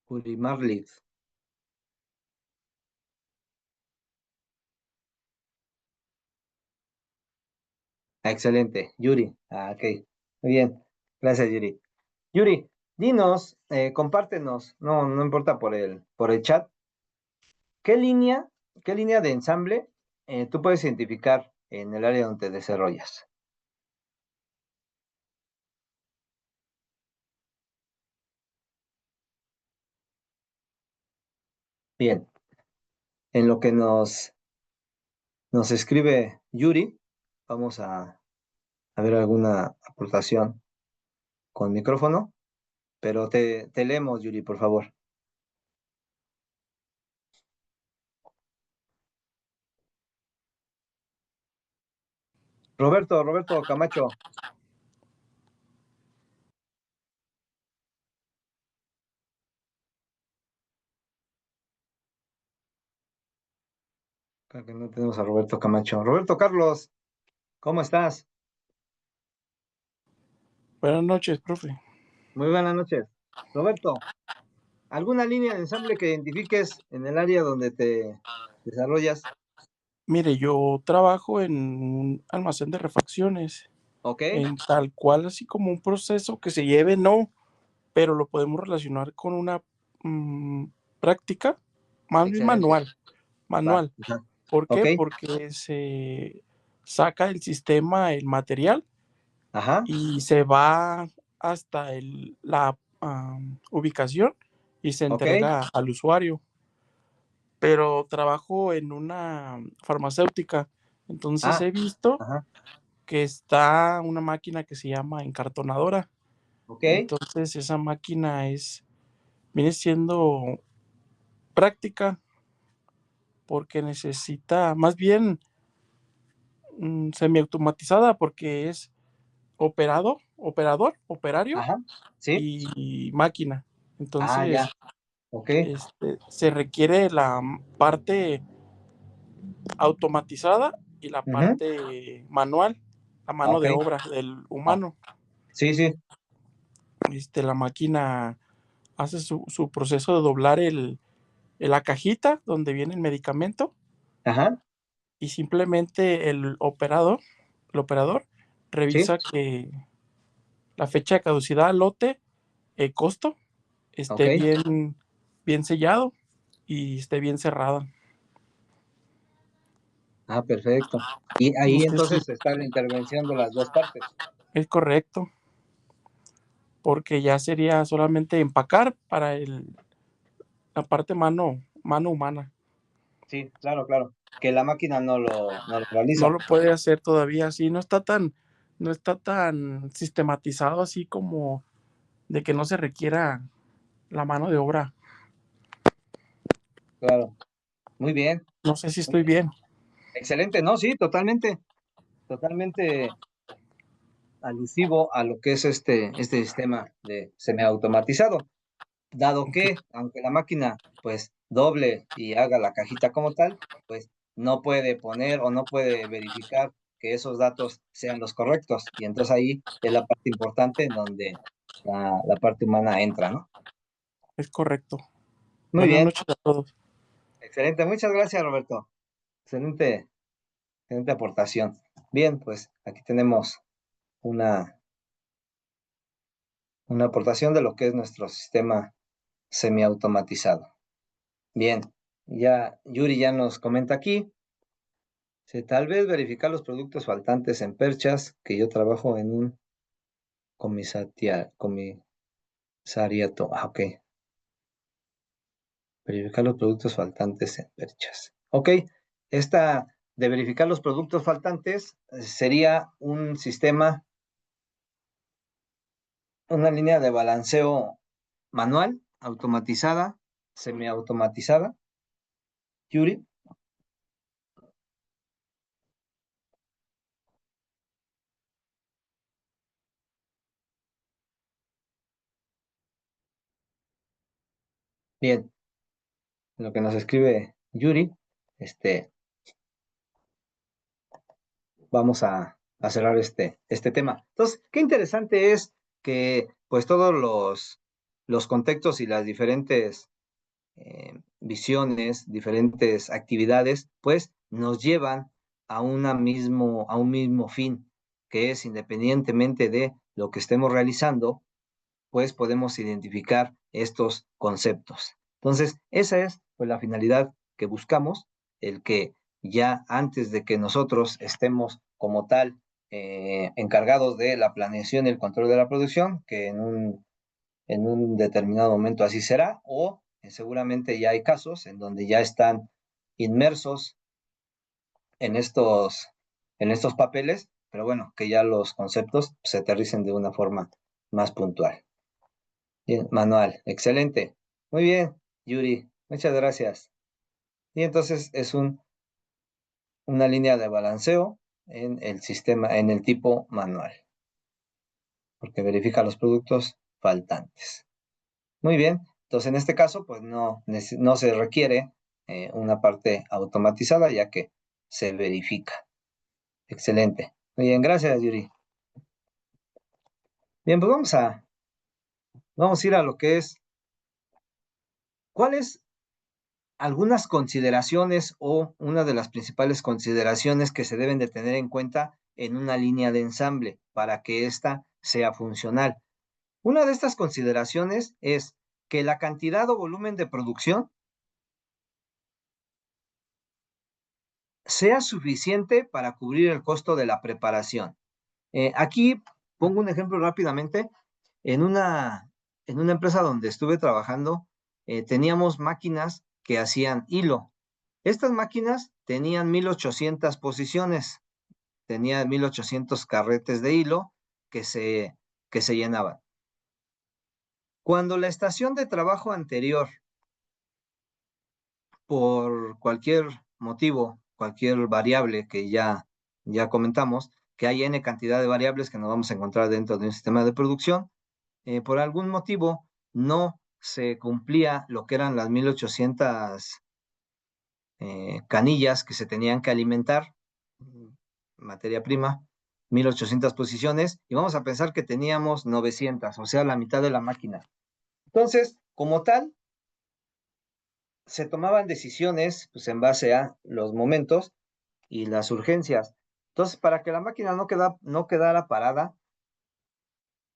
Juri Marlitz. Excelente, Yuri. Ok, muy bien. Gracias, Yuri. Yuri, dinos, compártenos, no importa por el chat, ¿qué línea, qué línea de ensamble tú puedes identificar en el área donde te desarrollas? Bien, en lo que nos escribe Yuri, vamos a ver alguna aportación con micrófono, pero te leemos, Yuri, por favor. Roberto Camacho. Creo que no tenemos a Roberto Camacho. Roberto Carlos, ¿cómo estás? Buenas noches, profe. Muy buenas noches. Roberto, ¿alguna línea de ensamble que identifiques en el área donde te desarrollas? Mire, yo trabajo en un almacén de refacciones, ¿Ok? en tal cual, así como un proceso que se lleve, no, pero lo podemos relacionar con una práctica, más bien Excelente. manual, Va. manual. Ajá. ¿Por ¿Ok? qué? Porque se saca del sistema el material Ajá. y se va hasta la ubicación y se ¿Ok? entrega al usuario. Pero trabajo en una farmacéutica, entonces Ah, he visto ajá. que está una máquina que se llama encartonadora. ¿Ok? Entonces esa máquina viene siendo práctica porque necesita, más bien semiautomatizada porque es operario Ajá. ¿Sí? y máquina. Ah, Entonces, ya. ¿Ok? se requiere la parte automatizada y la Ujú. parte manual, la mano Ok. de obra del Ah, humano. sí, sí. La máquina hace su proceso de doblar la cajita donde viene el medicamento Ajá. y simplemente el operador Sí. revisa que la fecha de caducidad, lote, costo, Ok. esté bien sellado y esté bien cerrada. Ah, perfecto. Y No ahí sé si entonces está la intervención de las dos partes. es correcto, porque ya sería solamente empacar para la parte mano humana. Sí, claro, claro. Que la máquina no lo No realiza. lo puede hacer todavía así, no está tan sistematizado así como de que no se requiera la mano de obra. Claro. Muy bien. No sé si Muy estoy bien. bien. Excelente. No, sí, totalmente. Totalmente alusivo a lo que es este sistema de semiautomatizado, dado Ok, que, aunque la máquina pues doble y haga la cajita como tal, pues no puede poner o no puede verificar que esos datos sean los correctos. Y entonces ahí es la parte importante en donde la parte humana entra, ¿no? es correcto. Muy Buenas bien, noches a todos. excelente. Muchas gracias, Roberto. Excelente, excelente aportación. Bien, pues aquí tenemos una, una aportación de lo que es nuestro sistema semiautomatizado. Bien, ya Yuri ya nos comenta aquí, tal vez verificar los productos faltantes en perchas, que yo trabajo en un comisariato. Ah, ok. Verificar los productos faltantes en perchas. Ok, esta de verificar los productos faltantes sería un sistema, una línea de balanceo manual, automatizada, semiautomatizada. Yuri, bien, lo que nos escribe Yuri, este, vamos a cerrar este tema. Entonces, qué interesante es que pues todos los contextos y las diferentes visiones, diferentes actividades, pues nos llevan a un mismo fin, que es independientemente de lo que estemos realizando, pues podemos identificar estos conceptos. Entonces, esa es pues la finalidad que buscamos, el que ya antes de que nosotros estemos como tal encargados de la planeación y el control de la producción, que en un determinado momento así será, o seguramente ya hay casos en donde ya están inmersos en estos papeles, pero bueno, que ya los conceptos se aterricen de una forma más puntual. Bien, manual, excelente. Muy bien, Yuri, muchas gracias. Y entonces es una línea de balanceo en el sistema, en el tipo manual, porque verifica los productos faltantes. Muy bien, entonces en este caso, pues no se requiere una parte automatizada, ya que se verifica. Excelente. Muy bien, gracias, Yuri. Bien, pues Vamos a ir a lo que es, ¿cuáles algunas consideraciones o una de las principales consideraciones que se deben de tener en cuenta en una línea de ensamble para que ésta sea funcional? Una de estas consideraciones es que la cantidad o volumen de producción sea suficiente para cubrir el costo de la preparación. Aquí pongo un ejemplo rápidamente. En una, en una empresa donde estuve trabajando, teníamos máquinas que hacían hilo. Estas máquinas tenían 1800 posiciones, tenían 1800 carretes de hilo que se llenaban. Cuando la estación de trabajo anterior, por cualquier motivo, cualquier variable que ya comentamos, que hay n cantidad de variables que nos vamos a encontrar dentro de un sistema de producción, por algún motivo no se cumplía lo que eran las 1800 canillas que se tenían que alimentar, materia prima, 1800 posiciones, y vamos a pensar que teníamos 900, o sea, la mitad de la máquina. Entonces, como tal, se tomaban decisiones pues, en base a los momentos y las urgencias. Entonces, para que la máquina no quedara parada,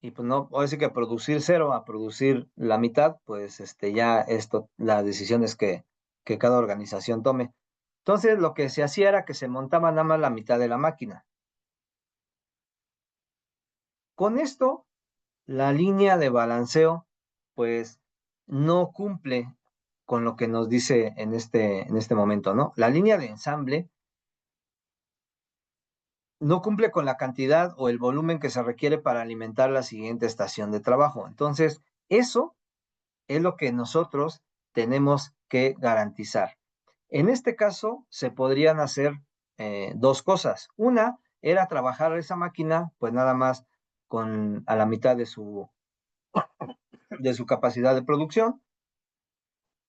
y pues no, ahora sí que producir cero a producir la mitad, pues ya esto, la decisión es que cada organización tome. Entonces, lo que se hacía era que se montaba nada más la mitad de la máquina. Con esto, la línea de balanceo, pues, no cumple con lo que nos dice en este momento, ¿no? La línea de ensamble no cumple con la cantidad o el volumen que se requiere para alimentar la siguiente estación de trabajo. Entonces, eso es lo que nosotros tenemos que garantizar. En este caso, se podrían hacer dos cosas. Una era trabajar esa máquina, pues nada más con a la mitad de su capacidad de producción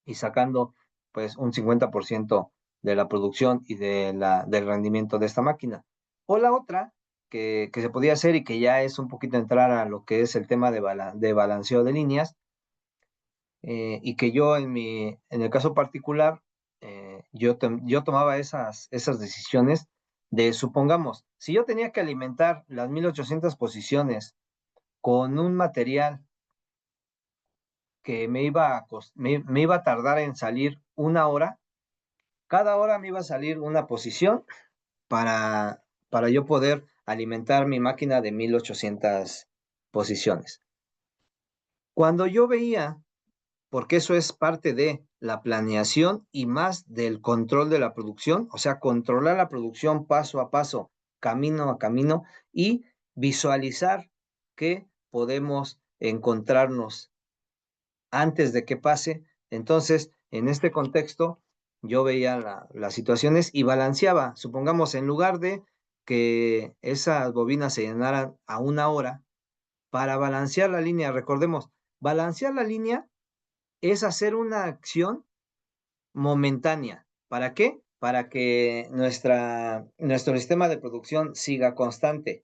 y sacando pues un 50% de la producción y del rendimiento de esta máquina. O la otra que se podía hacer y que ya es un poquito entrar a lo que es el tema de balanceo de líneas, y que yo en el caso particular, yo tomaba esas decisiones de, supongamos, si yo tenía que alimentar las 1800 posiciones con un material que me iba a tardar en salir una hora, cada hora me iba a salir una posición para yo poder alimentar mi máquina de 1800 posiciones. Cuando yo veía, porque eso es parte de la planeación y más del control de la producción, o sea, controlar la producción paso a paso, camino a camino y visualizar qué podemos encontrarnos antes de que pase. Entonces, en este contexto, yo veía las situaciones y balanceaba. Supongamos, en lugar de que esas bobinas se llenaran a una hora, para balancear la línea, recordemos, balancear la línea es hacer una acción momentánea. ¿Para qué? Para que nuestro sistema de producción siga constante.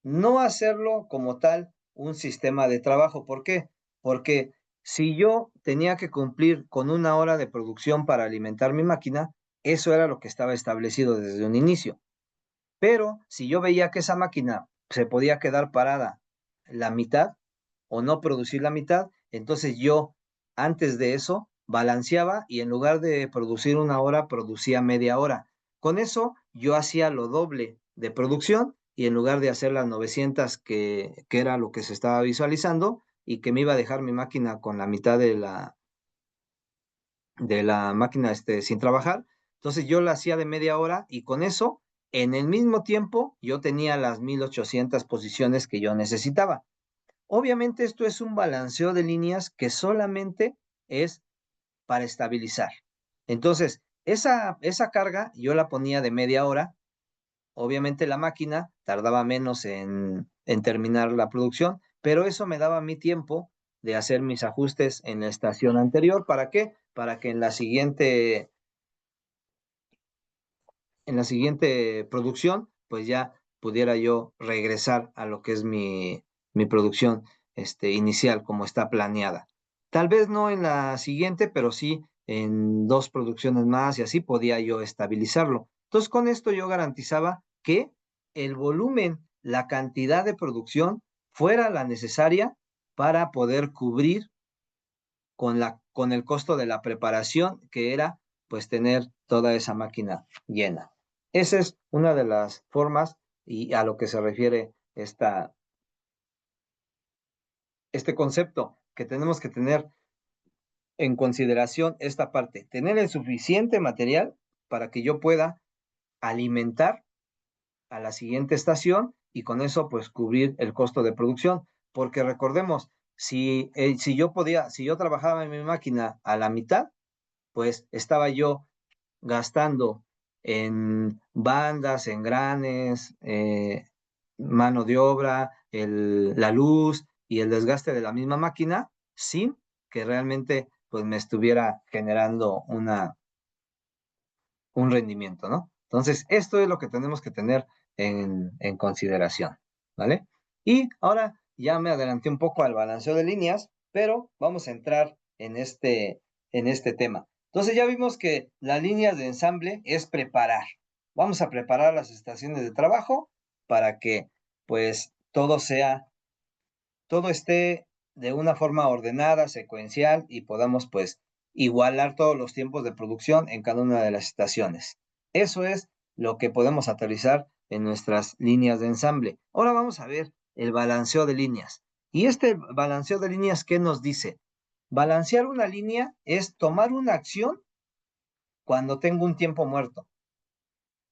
No hacerlo como tal un sistema de trabajo. ¿Por qué? Porque si yo tenía que cumplir con una hora de producción para alimentar mi máquina, eso era lo que estaba establecido desde un inicio. Pero si yo veía que esa máquina se podía quedar parada la mitad o no producir la mitad, entonces yo antes de eso balanceaba y en lugar de producir una hora, producía media hora. Con eso yo hacía lo doble de producción y en lugar de hacer las 900 que era lo que se estaba visualizando y que me iba a dejar mi máquina con la mitad de la máquina sin trabajar. Entonces yo la hacía de media hora y con eso, en el mismo tiempo, yo tenía las 1800 posiciones que yo necesitaba. Obviamente esto es un balanceo de líneas que solamente es para estabilizar. Entonces, esa carga yo la ponía de media hora. Obviamente la máquina tardaba menos en terminar la producción, pero eso me daba mi tiempo de hacer mis ajustes en la estación anterior. ¿Para qué? Para que en la siguiente producción, pues ya pudiera yo regresar a lo que es mi producción. inicial, como está planeada. Tal vez no en la siguiente, pero sí en 2 producciones más y así podía yo estabilizarlo. Entonces, con esto yo garantizaba que el volumen, la cantidad de producción fuera la necesaria para poder cubrir con el costo de la preparación, que era pues tener toda esa máquina llena. Esa es una de las formas y a lo que se refiere este concepto, que tenemos que tener en consideración esta parte, tener el suficiente material para que yo pueda alimentar a la siguiente estación y con eso pues cubrir el costo de producción, porque recordemos, si yo trabajaba en mi máquina a la mitad, pues estaba yo gastando en bandas, engranes, mano de obra, la luz y el desgaste de la misma máquina sin que realmente pues me estuviera generando un rendimiento, ¿no? Entonces, esto es lo que tenemos que tener en consideración, ¿vale? Y ahora ya me adelanté un poco al balanceo de líneas, pero vamos a entrar en este tema. Entonces ya vimos que las líneas de ensamble es preparar. Vamos a preparar las estaciones de trabajo para que pues todo esté de una forma ordenada, secuencial y podamos pues igualar todos los tiempos de producción en cada una de las estaciones. Eso es lo que podemos aterrizar en nuestras líneas de ensamble. Ahora vamos a ver el balanceo de líneas. Y este balanceo de líneas, ¿qué nos dice? Balancear una línea es tomar una acción cuando tengo un tiempo muerto.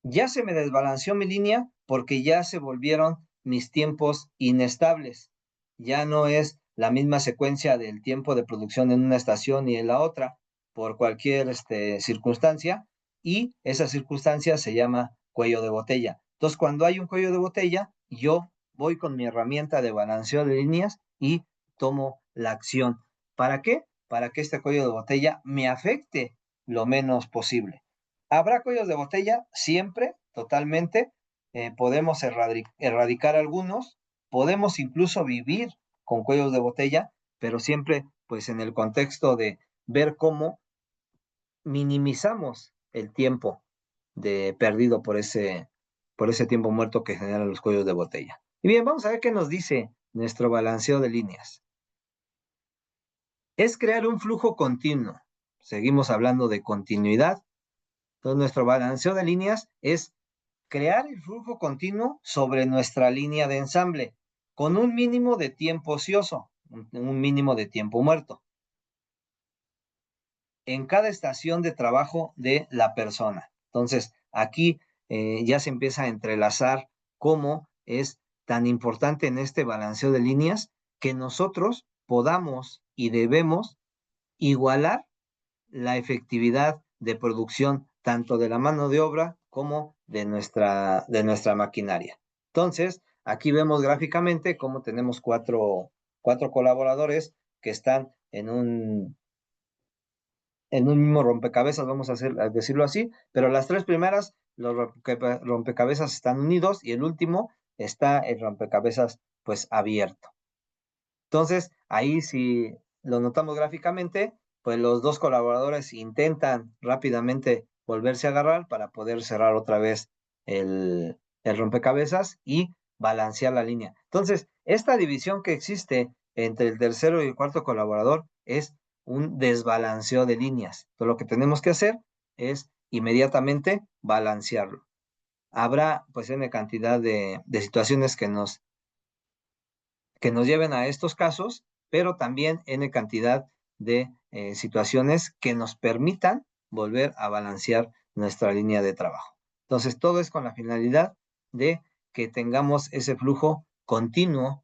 Ya se me desbalanceó mi línea porque ya se volvieron mis tiempos inestables. Ya no es la misma secuencia del tiempo de producción en una estación y en la otra por cualquier circunstancia, y esa circunstancia se llama cuello de botella. Entonces, cuando hay un cuello de botella, yo voy con mi herramienta de balanceo de líneas y tomo la acción. ¿Para qué? Para que este cuello de botella me afecte lo menos posible. ¿Habrá cuellos de botella? Siempre, totalmente. Podemos erradicar algunos, podemos incluso vivir con cuellos de botella, pero siempre pues en el contexto de ver cómo minimizamos el tiempo perdido por ese tiempo muerto que generan los cuellos de botella. Y bien, vamos a ver qué nos dice nuestro balanceo de líneas. Es crear un flujo continuo. Seguimos hablando de continuidad. Entonces, nuestro balanceo de líneas es crear el flujo continuo sobre nuestra línea de ensamble con un mínimo de tiempo ocioso, un mínimo de tiempo muerto en cada estación de trabajo de la persona. Entonces, aquí ya se empieza a entrelazar cómo es tan importante en este balanceo de líneas que nosotros podamos y debemos igualar la efectividad de producción tanto de la mano de obra como de nuestra maquinaria. Entonces, aquí vemos gráficamente cómo tenemos cuatro colaboradores que están en un mismo rompecabezas, vamos a decirlo así, pero las 3 primeras, los rompecabezas están unidos y el último está el rompecabezas pues abierto. Entonces, ahí si lo notamos gráficamente, pues los 2 colaboradores intentan rápidamente volverse a agarrar para poder cerrar otra vez el rompecabezas y balancear la línea. Entonces, esta división que existe entre el tercero y el cuarto colaborador es un desbalanceo de líneas. Entonces, lo que tenemos que hacer es inmediatamente balancearlo. Habrá pues N cantidad de situaciones que nos lleven a estos casos, pero también N cantidad de situaciones que nos permitan volver a balancear nuestra línea de trabajo. Entonces, todo es con la finalidad de que tengamos ese flujo continuo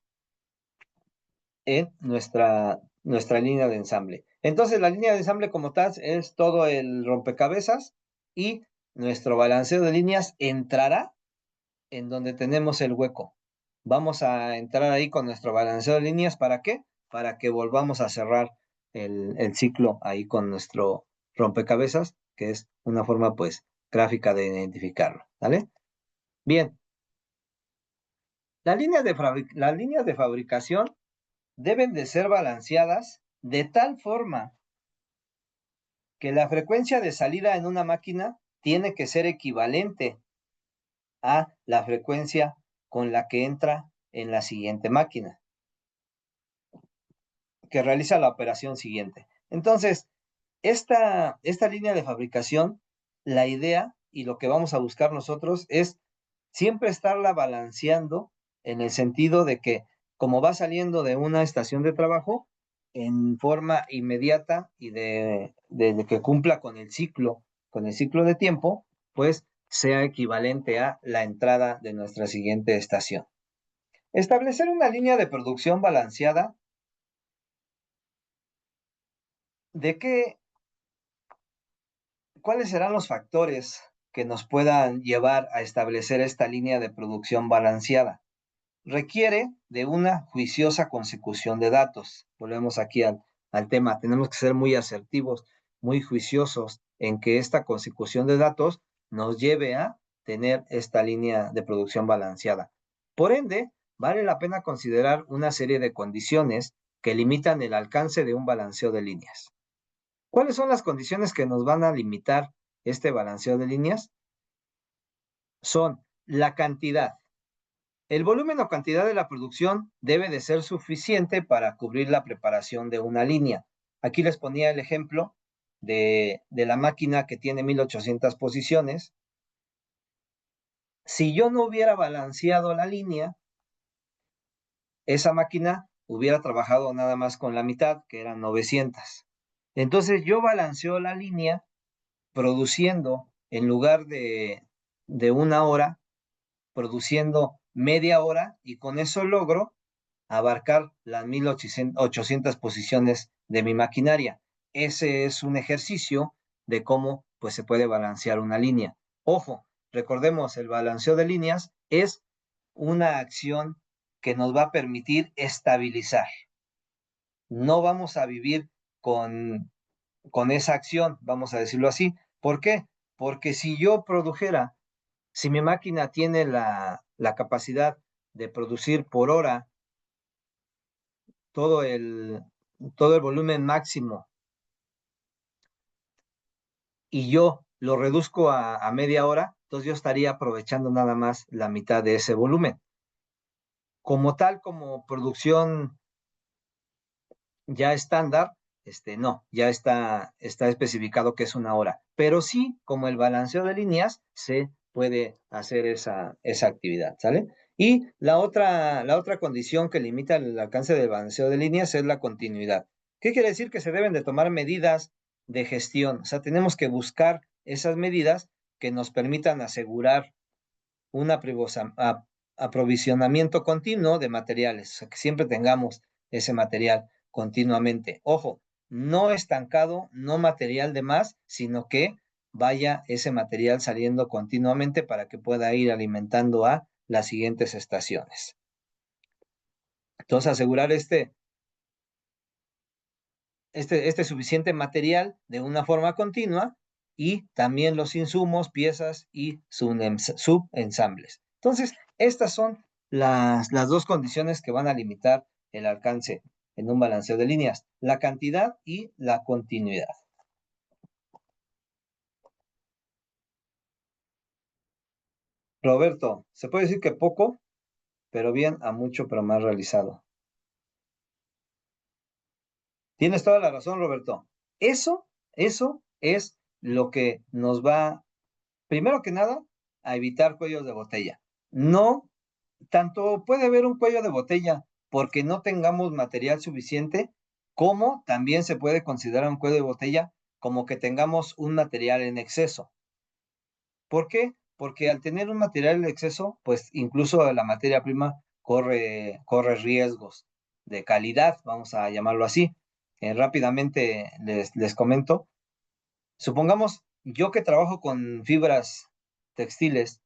en nuestra línea de ensamble. Entonces, la línea de ensamble como tal es todo el rompecabezas y nuestro balanceo de líneas entrará en donde tenemos el hueco. Vamos a entrar ahí con nuestro balanceo de líneas. ¿Para qué? Para que volvamos a cerrar el ciclo ahí con nuestro rompecabezas, que es una forma pues gráfica de identificarlo, ¿vale? Bien. Las líneas de fabricación deben de ser balanceadas de tal forma que la frecuencia de salida en una máquina tiene que ser equivalente a la frecuencia con la que entra en la siguiente máquina, que realiza la operación siguiente. Entonces, esta línea de fabricación, la idea y lo que vamos a buscar nosotros es siempre estarla balanceando en el sentido de que como va saliendo de una estación de trabajo, en forma inmediata y de que cumpla con el ciclo de tiempo, pues sea equivalente a la entrada de nuestra siguiente estación. Establecer una línea de producción balanceada. ¿Cuáles serán los factores que nos puedan llevar a establecer esta línea de producción balanceada? Requiere de una juiciosa consecución de datos. Volvemos aquí al tema. Tenemos que ser muy asertivos, muy juiciosos en que esta consecución de datos nos lleve a tener esta línea de producción balanceada. Por ende, vale la pena considerar una serie de condiciones que limitan el alcance de un balanceo de líneas. ¿Cuáles son las condiciones que nos van a limitar este balanceo de líneas? Son la cantidad. El volumen o cantidad de la producción debe de ser suficiente para cubrir la preparación de una línea. Aquí les ponía el ejemplo de la máquina que tiene 1800 posiciones. Si yo no hubiera balanceado la línea, esa máquina hubiera trabajado nada más con la mitad, que eran 900. Entonces yo balanceo la línea produciendo, en lugar de una hora, produciendo media hora, y con eso logro abarcar las 1800 posiciones de mi maquinaria. Ese es un ejercicio de cómo pues, se puede balancear una línea. Ojo, recordemos, el balanceo de líneas es una acción que nos va a permitir estabilizar. No vamos a vivir con esa acción, vamos a decirlo así. ¿Por qué? Porque si yo produjera, si mi máquina tiene la capacidad de producir por hora todo el volumen máximo y yo lo reduzco a media hora, entonces yo estaría aprovechando nada más la mitad de ese volumen. Como tal, como producción ya estándar, no, ya está especificado que es una hora. Pero sí, como el balanceo de líneas, se puede hacer esa actividad, ¿sale? Y la otra condición que limita el alcance del balanceo de líneas es la continuidad. ¿Qué quiere decir? Que se deben de tomar medidas de gestión. O sea, tenemos que buscar esas medidas que nos permitan asegurar un aprovisionamiento continuo de materiales, o sea, que siempre tengamos ese material continuamente. Ojo, no estancado, no material de más, sino que vaya ese material saliendo continuamente para que pueda ir alimentando a las siguientes estaciones. Entonces, asegurar este suficiente material de una forma continua y también los insumos, piezas y subensambles. Entonces, estas son las dos condiciones que van a limitar el alcance en un balanceo de líneas: la cantidad y la continuidad. Roberto, se puede decir que poco, pero bien, a mucho, pero más realizado. Tienes toda la razón, Roberto. Eso es lo que nos va, primero que nada, a evitar cuellos de botella. No, tanto puede haber un cuello de botella porque no tengamos material suficiente, como también se puede considerar un cuello de botella como que tengamos un material en exceso. ¿Por qué? Porque al tener un material en exceso, pues incluso la materia prima corre riesgos de calidad, vamos a llamarlo así. Rápidamente les comento. Supongamos, yo que trabajo con fibras textiles,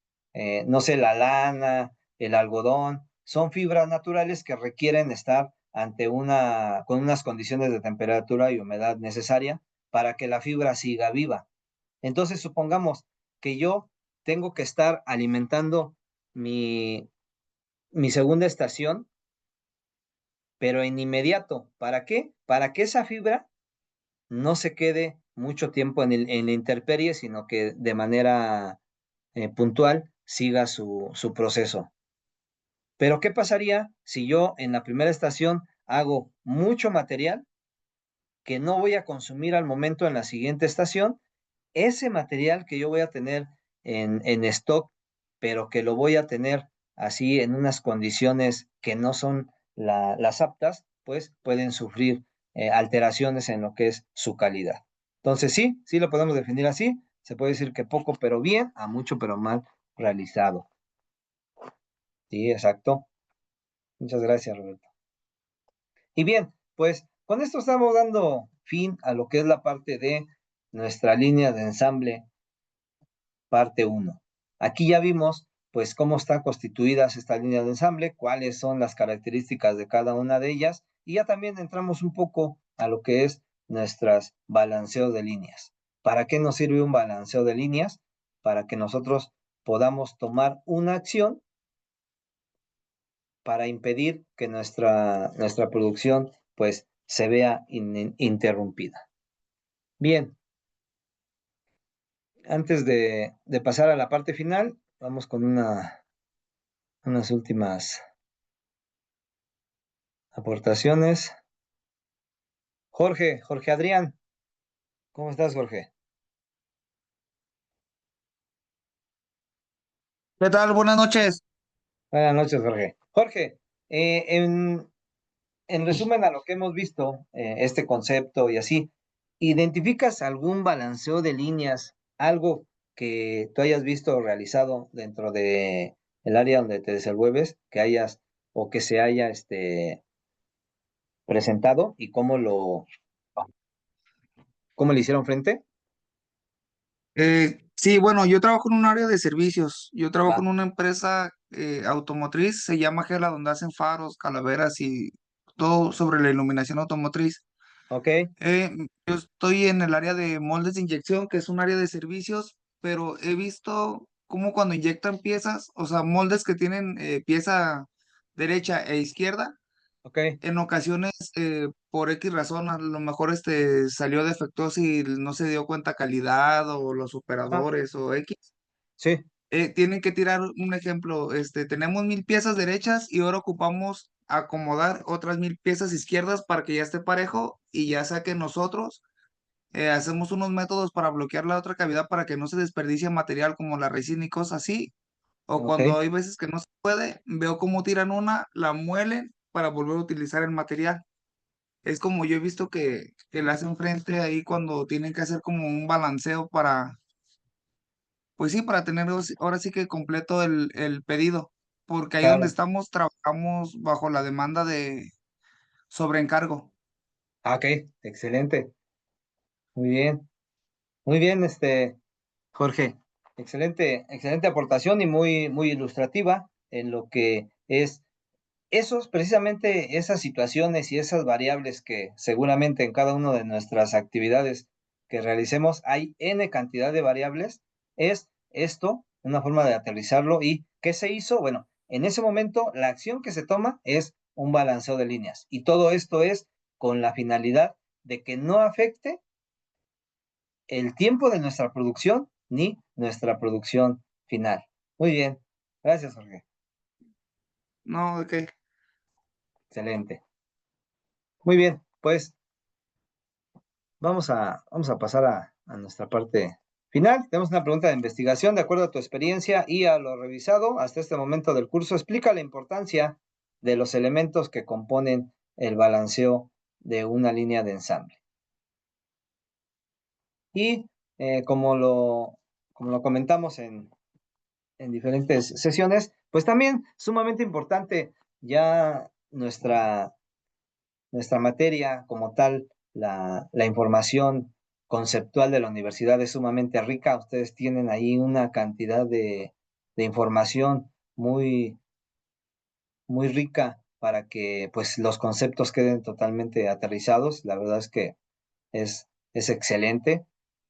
no sé, la lana, el algodón, son fibras naturales que requieren estar con unas condiciones de temperatura y humedad necesaria para que la fibra siga viva. Entonces, supongamos que yo tengo que estar alimentando mi segunda estación pero en inmediato. ¿Para qué? Para que esa fibra no se quede mucho tiempo en la intemperie, sino que de manera puntual siga su proceso. Pero ¿qué pasaría si yo en la primera estación hago mucho material que no voy a consumir al momento en la siguiente estación? Ese material que yo voy a tener en stock, pero que lo voy a tener así en unas condiciones que no son las aptas, pues pueden sufrir alteraciones en lo que es su calidad. Entonces sí, sí lo podemos definir así. Se puede decir que poco pero bien, a mucho pero mal realizado. Sí, exacto. Muchas gracias, Roberto. Y bien, pues con esto estamos dando fin a lo que es la parte de nuestra línea de ensamble, parte 1. Aquí ya vimos pues cómo están constituidas estas líneas de ensamble, cuáles son las características de cada una de ellas, y ya también entramos un poco a lo que es nuestras balanceos de líneas. ¿Para qué nos sirve un balanceo de líneas? Para que nosotros podamos tomar una acción para impedir que nuestra producción pues se vea interrumpida. Bien, antes de pasar a la parte final, vamos con unas últimas aportaciones. Jorge Adrián, ¿cómo estás, Jorge? ¿Qué tal? Buenas noches. Buenas noches, Jorge. Jorge, en resumen a lo que hemos visto, este concepto y así, ¿identificas algún balanceo de líneas, algo que tú hayas visto realizado dentro de el área donde te desenvuelves, que hayas o que se haya presentado y cómo le hicieron frente? Sí, bueno, yo trabajo en un área de servicios. Yo trabajo Va, en una empresa automotriz, se llama Gela, donde hacen faros, calaveras y todo sobre la iluminación automotriz. ok, Yo estoy en el área de moldes de inyección, que es un área de servicios, pero he visto cómo cuando inyectan piezas, o sea, moldes que tienen pieza derecha e izquierda, ok, en ocasiones, por X razón, a lo mejor salió defectuoso y no se dio cuenta calidad o los ajá, operadores o X. sí, Tienen que tirar un ejemplo. Tenemos 1000 piezas derechas y ahora ocupamos acomodar otras 1000 piezas izquierdas para que ya esté parejo y ya sea que nosotros hacemos unos métodos para bloquear la otra cavidad para que no se desperdicie material como la resina y cosas así. O ok, cuando hay veces que no se puede, veo cómo tiran una, la muelen para volver a utilizar el material. Es como yo he visto que le hacen frente ahí cuando tienen que hacer como un balanceo para, pues sí, para tener ahora sí que completo el pedido, porque ahí donde claro. estamos trabajamos bajo la demanda de sobreencargo. Ah, ok, excelente, muy bien, Jorge, excelente aportación y muy ilustrativa en lo que es precisamente esas situaciones y esas variables que seguramente en cada una de nuestras actividades que realicemos hay N cantidad de variables, es esto, una forma de aterrizarlo. ¿Y qué se hizo? Bueno, en ese momento la acción que se toma es un balanceo de líneas y todo esto es con la finalidad de que no afecte el tiempo de nuestra producción ni nuestra producción final. Muy bien, gracias, Jorge. No, ok. Excelente. Muy bien, pues vamos a pasar a nuestra parte final. Tenemos una pregunta de investigación. De acuerdo a tu experiencia y a lo revisado hasta este momento del curso, explica la importancia de los elementos que componen el balanceo de una línea de ensamble. Y como lo comentamos en diferentes sesiones, pues también sumamente importante ya nuestra materia como tal, la información conceptual de la universidad es sumamente rica. Ustedes tienen ahí una cantidad de información muy rica para que pues los conceptos queden totalmente aterrizados. La verdad es que es excelente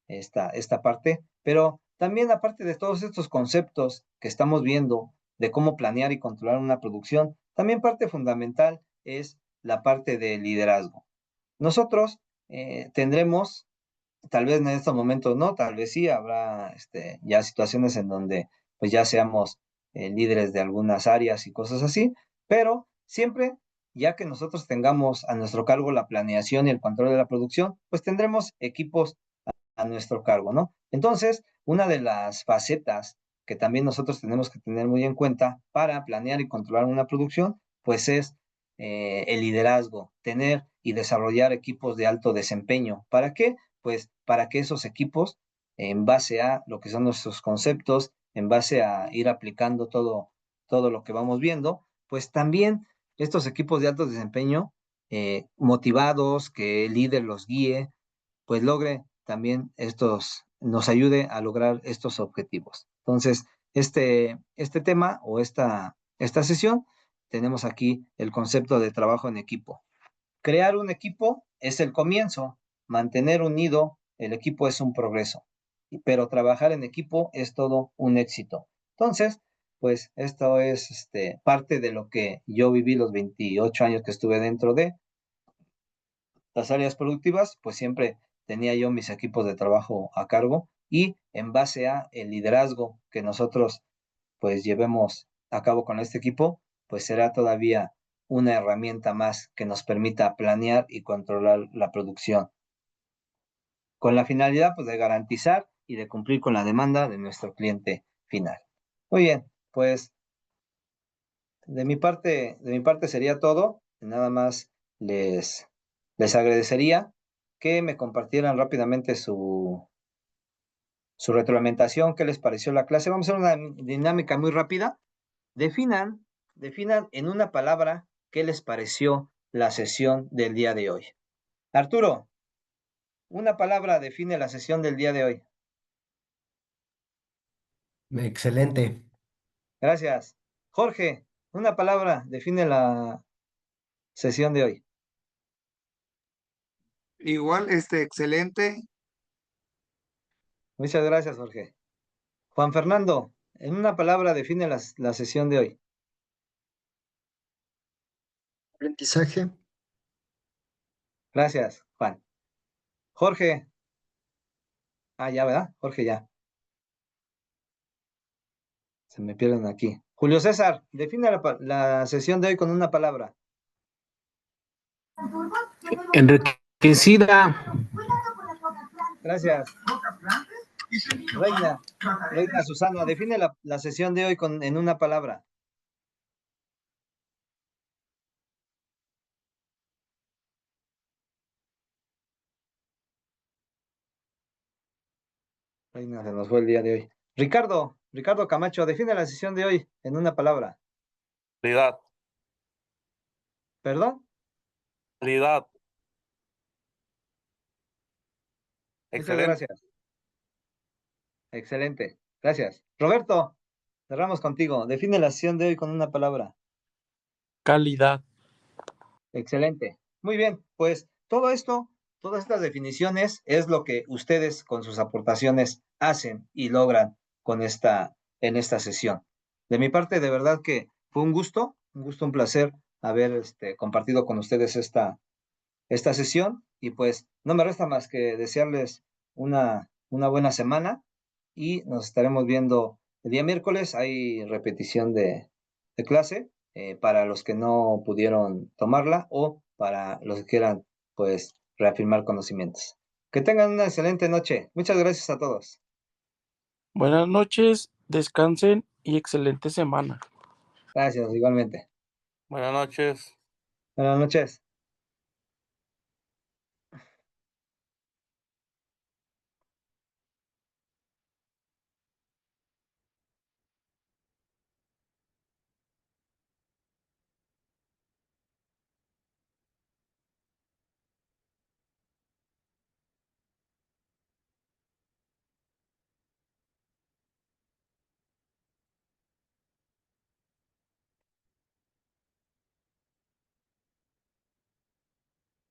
esta parte, pero también aparte de todos estos conceptos que estamos viendo de cómo planear y controlar una producción, también parte fundamental es la parte de liderazgo. Nosotros tendremos, tal vez en estos momentos no, tal vez sí, habrá ya situaciones en donde pues ya seamos líderes de algunas áreas y cosas así, pero siempre, ya que nosotros tengamos a nuestro cargo la planeación y el control de la producción, pues tendremos equipos a nuestro cargo, ¿no? Entonces, una de las facetas que también nosotros tenemos que tener muy en cuenta para planear y controlar una producción, pues es el liderazgo, tener y desarrollar equipos de alto desempeño. ¿Para qué? Pues para que esos equipos, en base a lo que son nuestros conceptos, en base a ir aplicando todo lo que vamos viendo, pues también estos equipos de alto desempeño, motivados, que el líder los guíe, pues logre también nos ayude a lograr estos objetivos. Entonces, este tema o esta sesión, tenemos aquí el concepto de trabajo en equipo. Crear un equipo es el comienzo, mantener unido el equipo es un progreso, pero trabajar en equipo es todo un éxito. Entonces, pues esto es parte de lo que yo viví los 28 años que estuve dentro de las áreas productivas, pues siempre tenía yo mis equipos de trabajo a cargo y en base a el liderazgo que nosotros pues llevemos a cabo con este equipo, pues será todavía una herramienta más que nos permita planear y controlar la producción, con la finalidad pues de garantizar y de cumplir con la demanda de nuestro cliente final. Muy bien, pues de mi parte sería todo. Nada más les agradecería que me compartieran rápidamente su retroalimentación, qué les pareció la clase. Vamos a hacer una dinámica muy rápida. Definan en una palabra qué les pareció la sesión del día de hoy. Arturo, una palabra define la sesión del día de hoy. Excelente. Gracias. Jorge, una palabra define la sesión de hoy. Igual, excelente. Muchas gracias, Jorge. Juan Fernando, en una palabra define la sesión de hoy. Aprendizaje. Gracias, Juan. Jorge, ya, ¿verdad? Jorge, ya. Se me pierden aquí. Julio César, define la sesión de hoy con una palabra. Enriquecida. Gracias. Reina Susana, define la sesión de hoy en una palabra. Reina, se nos fue el día de hoy. Ricardo Camacho, define la sesión de hoy en una palabra. Calidad. ¿Perdón? Calidad. Muchas Excelente. gracias. Excelente. Gracias. Roberto, cerramos contigo. Define la sesión de hoy con una palabra. Calidad. Excelente. Muy bien, pues todo esto, todas estas definiciones es lo que ustedes con sus aportaciones hacen y logran en esta sesión. De mi parte, de verdad que fue un placer haber compartido con ustedes esta sesión y pues no me resta más que desearles una buena semana y nos estaremos viendo el día miércoles. Hay repetición de clase para los que no pudieron tomarla o para los que quieran pues reafirmar conocimientos. Que tengan una excelente noche. Muchas gracias a todos. Buenas noches, descansen y excelente semana. Gracias, igualmente. Buenas noches. Buenas noches.